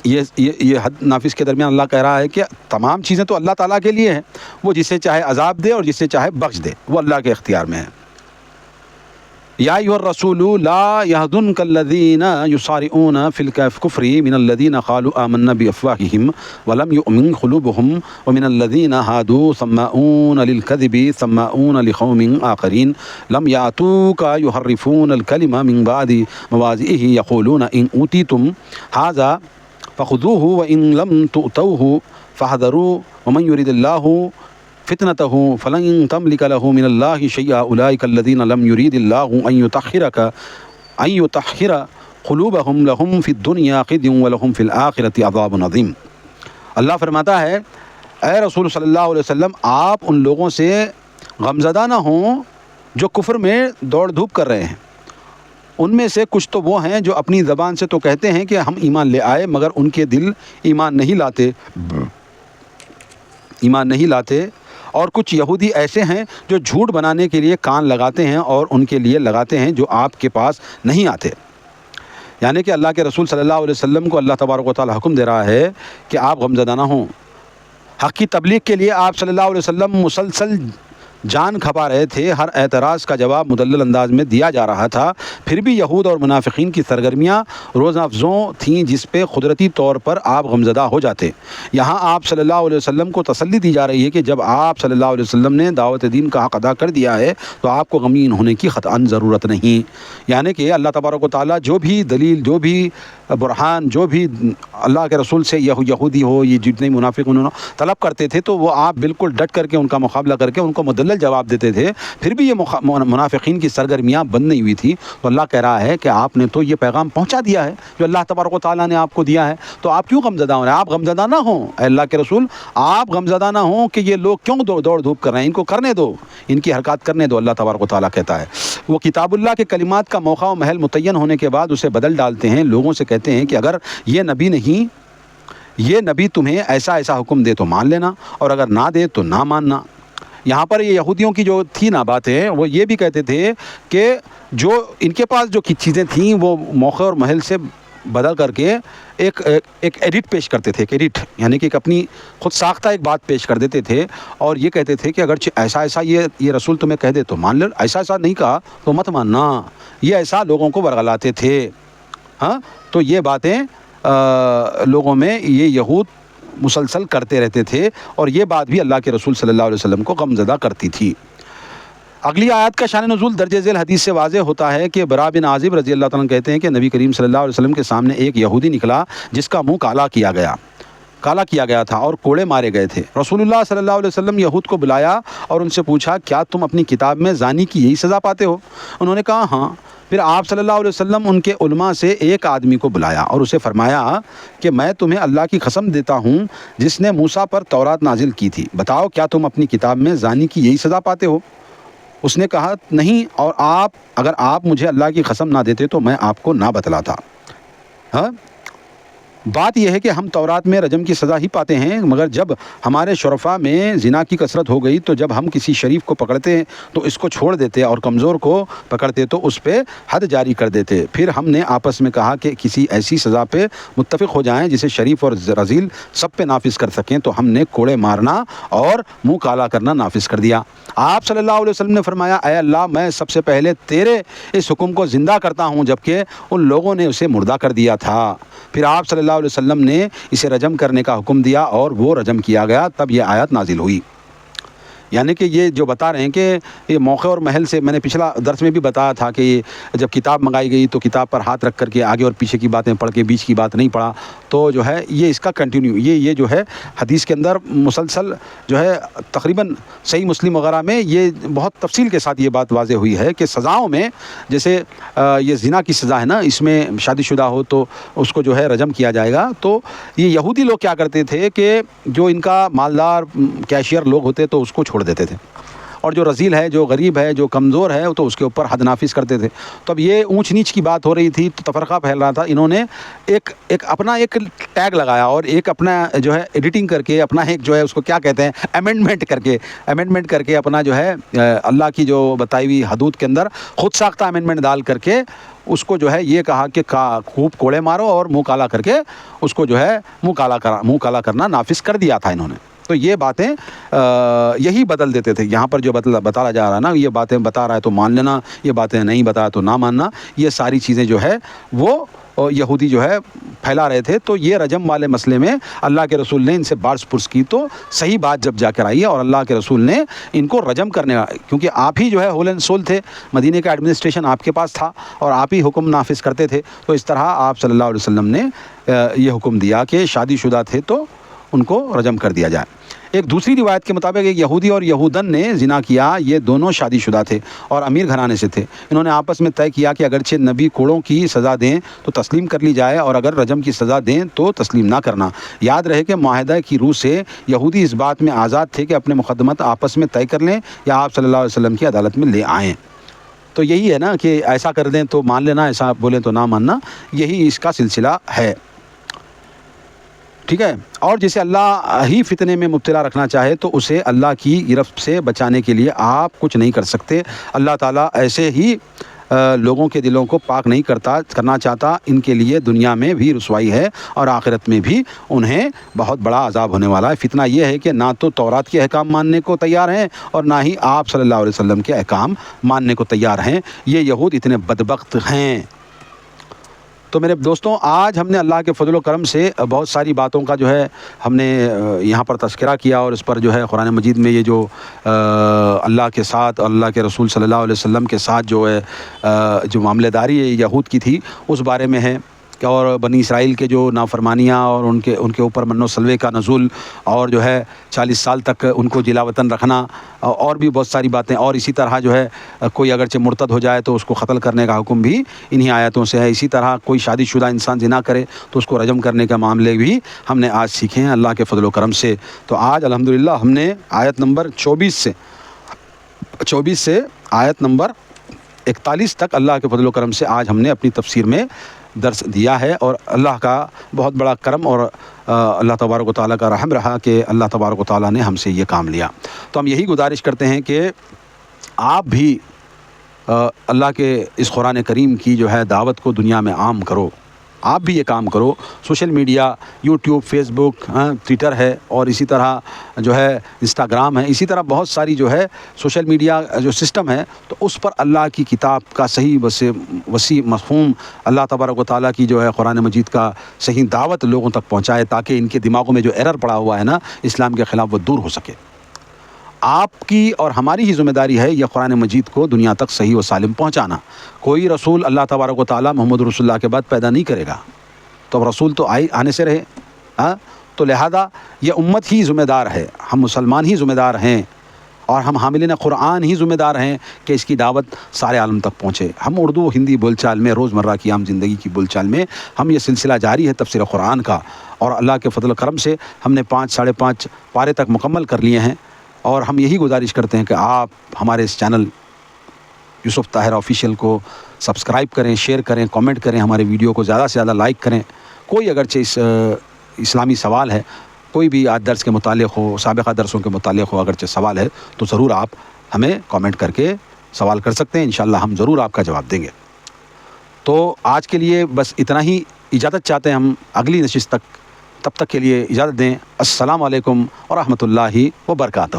یہ حد نافذ کے درمیان اللہ کہہ رہا ہے کہ تمام چیزیں تو اللہ تعالیٰ کے لیے ہیں, وہ جسے چاہے عذاب دے اور جسے چاہے بخش دے, وہ اللہ کے اختیار میں ہے. یا ایھا الرسول لا یحزنک الذین یسارعون فی الکفر من الذین قالوا آمنا بافواہہم ولم یؤمن قلوبہم ومن الذین ہادوا سماعون للکذب سماعون لقوم آخرین لم یأتوک یحرفون الکلم من بعد مواضعہ یقولون ان اوتیتم ھذا فخذوہ وان لم تؤتوہ فاحذروا ومن یرد اللہ فتنتہ فلن تملک لہ من اللہ شیئا اولئک الذین لم یرید اللہ ان یطہر قلوبہم لہم فی الدنیا خزی ولہم فی الآخرۃ عذاب عظیم. اللہ فرماتا ہے اے رسول صلی اللہ علیہ وسلم, آپ ان لوگوں سے غمزدہ نہ ہوں جو کفر میں دوڑ دھوپ کر رہے ہیں. ان میں سے کچھ تو وہ ہیں جو اپنی زبان سے تو کہتے ہیں کہ ہم ایمان لے آئے, مگر ان کے دل ایمان نہیں لاتے. اور کچھ یہودی ایسے ہیں جو جھوٹ بنانے کے لیے کان لگاتے ہیں اور ان کے لیے لگاتے ہیں جو آپ کے پاس نہیں آتے. یعنی کہ اللہ کے رسول صلی اللہ علیہ وسلم کو اللہ تبارک و تعالیٰ حکم دے رہا ہے کہ آپ غمزدہ نہ ہوں. حق کی تبلیغ کے لیے آپ صلی اللہ علیہ وسلم مسلسل جان کھپا رہے تھے, ہر اعتراض کا جواب مدلل انداز میں دیا جا رہا تھا, پھر بھی یہود اور منافقین کی سرگرمیاں روز افزوں تھیں جس پہ قدرتی طور پر آپ غمزدہ ہو جاتے. یہاں آپ صلی اللہ علیہ وسلم کو تسلی دی جا رہی ہے کہ جب آپ صلی اللہ علیہ وسلم نے دعوت دین کا حق ادا کر دیا ہے تو آپ کو غمگین ہونے کی قطعاً ضرورت نہیں. یعنی کہ اللہ تبارک و تعالیٰ جو بھی دلیل, جو بھی برہان, جو بھی اللہ کے رسول سے یہودی ہو, یہ جتنے منافق انہوں طلب کرتے تھے تو وہ آپ بالکل ڈٹ کر کے ان کا مقابلہ کر کے ان کو مدلل جواب دیتے تھے, پھر بھی یہ منافقین کی سرگرمیاں بند نہیں ہوئی تھی. تو اللہ کہہ رہا ہے کہ آپ نے تو یہ پیغام پہنچا دیا ہے جو اللہ تبارک و تعالیٰ نے آپ کو دیا ہے, تو آپ کیوں غمزدہ ہو رہے ہیں؟ آپ غمزدہ نہ ہوں اے اللہ کے رسول, آپ غمزدہ نہ ہوں کہ یہ لوگ کیوں دوڑ دھوپ کر رہے ہیں, ان کو کرنے دو, ان کی حرکات کرنے دو. اللہ تبارک و تعالیٰ کہتا ہے وہ کتاب اللہ کے کلمات کا موقع و محل متعین ہونے کے بعد اسے بدل ڈالتے ہیں. لوگوں سے کہتے ہیں کہ اگر یہ نبی تمہیں ایسا حکم دے تو مان لینا, اور اگر نہ دے تو نہ ماننا. یہاں پر یہ یہودیوں کی جو تھی نا باتیں، وہ یہ بھی کہتے تھے کہ جو ان کے پاس جو چیزیں تھیں وہ موقع اور محل سے بدل کر کے ایک ایڈٹ پیش کرتے تھے، ایک ایڈٹ یعنی کہ ایک اپنی خود ساختہ ایک بات پیش کر دیتے تھے، اور یہ کہتے تھے کہ اگرچہ ایسا ایسا یہ رسول تمہیں کہہ دے تو مان لو، ایسا ایسا نہیں کہا تو مت ماننا، یہ ایسا لوگوں کو ورغلاتے تھے۔ ہاں، تو یہ باتیں لوگوں میں یہ یہود مسلسل کرتے رہتے تھے، اور یہ بات بھی اللہ کے رسول صلی اللہ علیہ وسلم کو غمزدہ کرتی تھی۔ اگلی آیت کا شان نزول درج ذیل حدیث سے واضح ہوتا ہے کہ برا بن عازب رضی اللہ تعالیٰ کہتے ہیں کہ نبی کریم صلی اللہ علیہ وسلم کے سامنے ایک یہودی نکلا جس کا منہ کالا کیا گیا تھا اور کوڑے مارے گئے تھے۔ رسول اللہ صلی اللہ علیہ وسلم یہود کو بلایا اور ان سے پوچھا، کیا تم اپنی کتاب میں زانی کی یہی سزا پاتے ہو؟ انہوں نے کہا ہاں۔ پھر آپ صلی اللہ علیہ وسلم ان کے علماء سے ایک آدمی کو بلایا اور اسے فرمایا کہ میں تمہیں اللہ کی قسم دیتا ہوں جس نے موسیٰ پر تورات نازل کی تھی، بتاؤ کیا تم اپنی کتاب میں زانی کی یہی سزا پاتے ہو؟ اس نے کہا نہیں، اور اگر آپ مجھے اللہ کی قسم نہ دیتے تو میں آپ کو نہ بتلاتا۔ ہاں، بات یہ ہے کہ ہم تورات میں رجم کی سزا ہی پاتے ہیں، مگر جب ہمارے شرفاء میں زنا کی کثرت ہو گئی تو جب ہم کسی شریف کو پکڑتے تو اس کو چھوڑ دیتے، اور کمزور کو پکڑتے تو اس پہ حد جاری کر دیتے۔ پھر ہم نے آپس میں کہا کہ کسی ایسی سزا پہ متفق ہو جائیں جسے شریف اور رذیل سب پہ نافذ کر سکیں، تو ہم نے کوڑے مارنا اور منہ کالا کرنا نافذ کر دیا۔ آپ صلی اللہ علیہ وسلم نے فرمایا، اے اللہ، میں سب سے پہلے تیرے اس حکم کو زندہ کرتا ہوں جبکہ ان لوگوں نے اسے مردہ کر دیا تھا۔ پھر آپ صلی اللہ علیہ وسلم نے اسے رجم کرنے کا حکم دیا اور وہ رجم کیا گیا، تب یہ آیت نازل ہوئی۔ یعنی کہ یہ جو بتا رہے ہیں کہ یہ موقع اور محل سے، میں نے پچھلا درس میں بھی بتایا تھا کہ جب کتاب منگائی گئی تو کتاب پر ہاتھ رکھ کر کے آگے اور پیچھے کی باتیں پڑھ کے بیچ کی بات نہیں پڑھا، تو جو ہے یہ اس کا کنٹینیو یہ جو ہے حدیث کے اندر مسلسل جو ہے تقریباً صحیح مسلم وغیرہ میں یہ بہت تفصیل کے ساتھ یہ بات واضح ہوئی ہے کہ سزاؤں میں جیسے یہ زنا کی سزا ہے نا، اس میں شادی شدہ ہو تو اس کو جو ہے رجم کیا جائے گا۔ تو یہ یہودی لوگ کیا کرتے تھے کہ جو ان کا مالدار کیشیئر لوگ ہوتے تو اس کو چھوڑ دیتے تھے، اور جو رذیل ہے، جو غریب ہے، جو کمزور ہے، تو اس کے اوپر حد نافذ کرتے تھے۔ تو اب یہ اونچ نیچ کی بات ہو رہی تھی تو تفرقہ پھیل رہا تھا، انہوں نے اپنا ایک ٹیگ لگایا اور ایک اپنا جو ہے ایڈیٹنگ کر کے اپنا ایک جو ہے اس کو کیا کہتے ہیں امینڈمنٹ کر کے اپنا جو ہے اللہ کی جو بتائی ہوئی حدود کے اندر خود ساختہ امینڈمنٹ ڈال کر کے اس کو جو ہے یہ کہا کہ خوب کوڑے مارو اور منہ کالا کر کے اس کو جو ہے منہ کالا کرنا نافذ کر دیا تھا انہوں نے۔ تو یہ باتیں یہی بدل دیتے تھے، یہاں پر جو بتایا جا رہا ہے نا، یہ باتیں بتا رہا ہے تو مان لینا، یہ باتیں نہیں بتایا تو نہ ماننا، یہ ساری چیزیں جو ہے وہ یہودی جو ہے پھیلا رہے تھے۔ تو یہ رجم والے مسئلے میں اللہ کے رسول نے ان سے بارس پرس کی تو صحیح بات جب جا کر آئی ہے، اور اللہ کے رسول نے ان کو رجم کرنے، کیونکہ آپ ہی جو ہے ہول اینڈ سول تھے، مدینے کا ایڈمنسٹریشن آپ کے پاس تھا اور آپ ہی حکم نافذ کرتے تھے، تو اس طرح آپ صلی اللہ علیہ وسلم نے یہ حکم دیا کہ شادی شدہ تھے تو ان کو رجم کر دیا جائے۔ ایک دوسری روایت کے مطابق ایک یہودی اور یہودن نے زنا کیا، یہ دونوں شادی شدہ تھے اور امیر گھرانے سے تھے۔ انہوں نے آپس میں طے کیا کہ اگرچہ نبی کوڑوں کی سزا دیں تو تسلیم کر لی جائے، اور اگر رجم کی سزا دیں تو تسلیم نہ کرنا۔ یاد رہے کہ معاہدہ کی روح سے یہودی اس بات میں آزاد تھے کہ اپنے مقدمات آپس میں طے کر لیں یا آپ صلی اللہ علیہ وسلم کی عدالت میں لے آئیں۔ تو یہی ہے نا کہ ایسا کر دیں تو مان لینا، ایسا بولیں تو نہ ماننا، یہی اس کا سلسلہ ہے، ٹھیک ہے۔ اور جسے اللہ ہی فتنے میں مبتلا رکھنا چاہے تو اسے اللہ کی گرفت سے بچانے کے لیے آپ کچھ نہیں کر سکتے۔ اللہ تعالیٰ ایسے ہی لوگوں کے دلوں کو پاک نہیں کرنا چاہتا، ان کے لیے دنیا میں بھی رسوائی ہے اور آخرت میں بھی انہیں بہت بڑا عذاب ہونے والا ہے۔ فتنہ یہ ہے کہ نہ تو تورات کے احکام ماننے کو تیار ہیں اور نہ ہی آپ صلی اللہ علیہ وسلم کے احکام ماننے کو تیار ہیں۔ یہ یہود اتنے بدبخت ہیں۔ تو میرے دوستوں، آج ہم نے اللہ کے فضل و کرم سے بہت ساری باتوں کا جو ہے ہم نے یہاں پر تذکرہ کیا، اور اس پر جو ہے قرآن مجید میں یہ جو اللہ کے ساتھ، اللہ کے رسول صلی اللہ علیہ وسلم کے ساتھ جو ہے جو معاملہ داری یہود کی تھی اس بارے میں ہے، اور بنی اسرائیل کے جو نافرمانیاں اور ان کے اوپر من و سلوے کا نزول، اور جو ہے 40 سال تک ان کو جلا وطن رکھنا، اور بھی بہت ساری باتیں، اور اسی طرح جو ہے کوئی اگرچہ مرتد ہو جائے تو اس کو قتل کرنے کا حکم بھی انہی آیتوں سے ہے۔ اسی طرح کوئی شادی شدہ انسان زنا کرے تو اس کو رجم کرنے کا معاملے بھی ہم نے آج سیکھے ہیں اللہ کے فضل و کرم سے۔ تو آج الحمدللہ ہم نے آیت نمبر 24 سے آیت نمبر 41 تک اللہ کے فضل و کرم سے آج ہم نے اپنی تفسیر میں درس دیا ہے، اور اللہ کا بہت بڑا کرم اور اللہ تبارک و تعالیٰ کا رحم رہا کہ اللہ تبارک و تعالیٰ نے ہم سے یہ کام لیا۔ تو ہم یہی گزارش کرتے ہیں کہ آپ بھی اللہ کے اس قرآن کریم کی جو ہے دعوت کو دنیا میں عام کرو، آپ بھی یہ کام کرو۔ سوشل میڈیا، یوٹیوب، فیس بک، ٹویٹر ہے، اور اسی طرح جو ہے انسٹاگرام ہے، اسی طرح بہت ساری جو ہے سوشل میڈیا جو سسٹم ہے، تو اس پر اللہ کی کتاب کا صحیح وسیع مفہوم، اللہ تبارک و تعالیٰ کی جو ہے قرآن مجید کا صحیح دعوت لوگوں تک پہنچائے، تاکہ ان کے دماغوں میں جو ایرر پڑا ہوا ہے نا اسلام کے خلاف، وہ دور ہو سکے۔ آپ کی اور ہماری ہی ذمہ داری ہے یہ قرآن مجید کو دنیا تک صحیح و سالم پہنچانا۔ کوئی رسول اللہ تبارک و تعالیٰ محمد رسول اللہ کے بعد پیدا نہیں کرے گا، تو اب رسول تو آنے سے رہے، تو لہذا یہ امت ہی ذمہ دار ہے، ہم مسلمان ہی ذمہ دار ہیں، اور ہم حاملین قرآن ہی ذمہ دار ہیں کہ اس کی دعوت سارے عالم تک پہنچے۔ ہم اردو ہندی بول چال میں، روزمرہ کی عام زندگی کی بول چال میں ہم یہ سلسلہ جاری ہے تفسیر قرآن کا، اور اللہ کے فضل و کرم سے ہم نے 5 پارے تک مکمل کر لیے ہیں، اور ہم یہی گزارش کرتے ہیں کہ آپ ہمارے اس چینل یوسف طاہر آفیشیل کو سبسکرائب کریں، شیئر کریں، کامنٹ کریں، ہمارے ویڈیو کو زیادہ سے زیادہ لائک کریں۔ کوئی اگرچہ اس اسلامی سوال ہے، کوئی بھی آج درس کے متعلق ہو، سابقہ درسوں کے متعلق ہو اگرچہ سوال ہے، تو ضرور آپ ہمیں کامنٹ کر کے سوال کر سکتے ہیں، انشاءاللہ ہم ضرور آپ کا جواب دیں گے۔ تو آج کے لیے بس اتنا ہی، اجازت چاہتے ہیں ہم اگلی نشست تک، تب تک کے لیے اجازت دیں۔ السلام علیکم ورحمۃ اللہ وبرکاتہ۔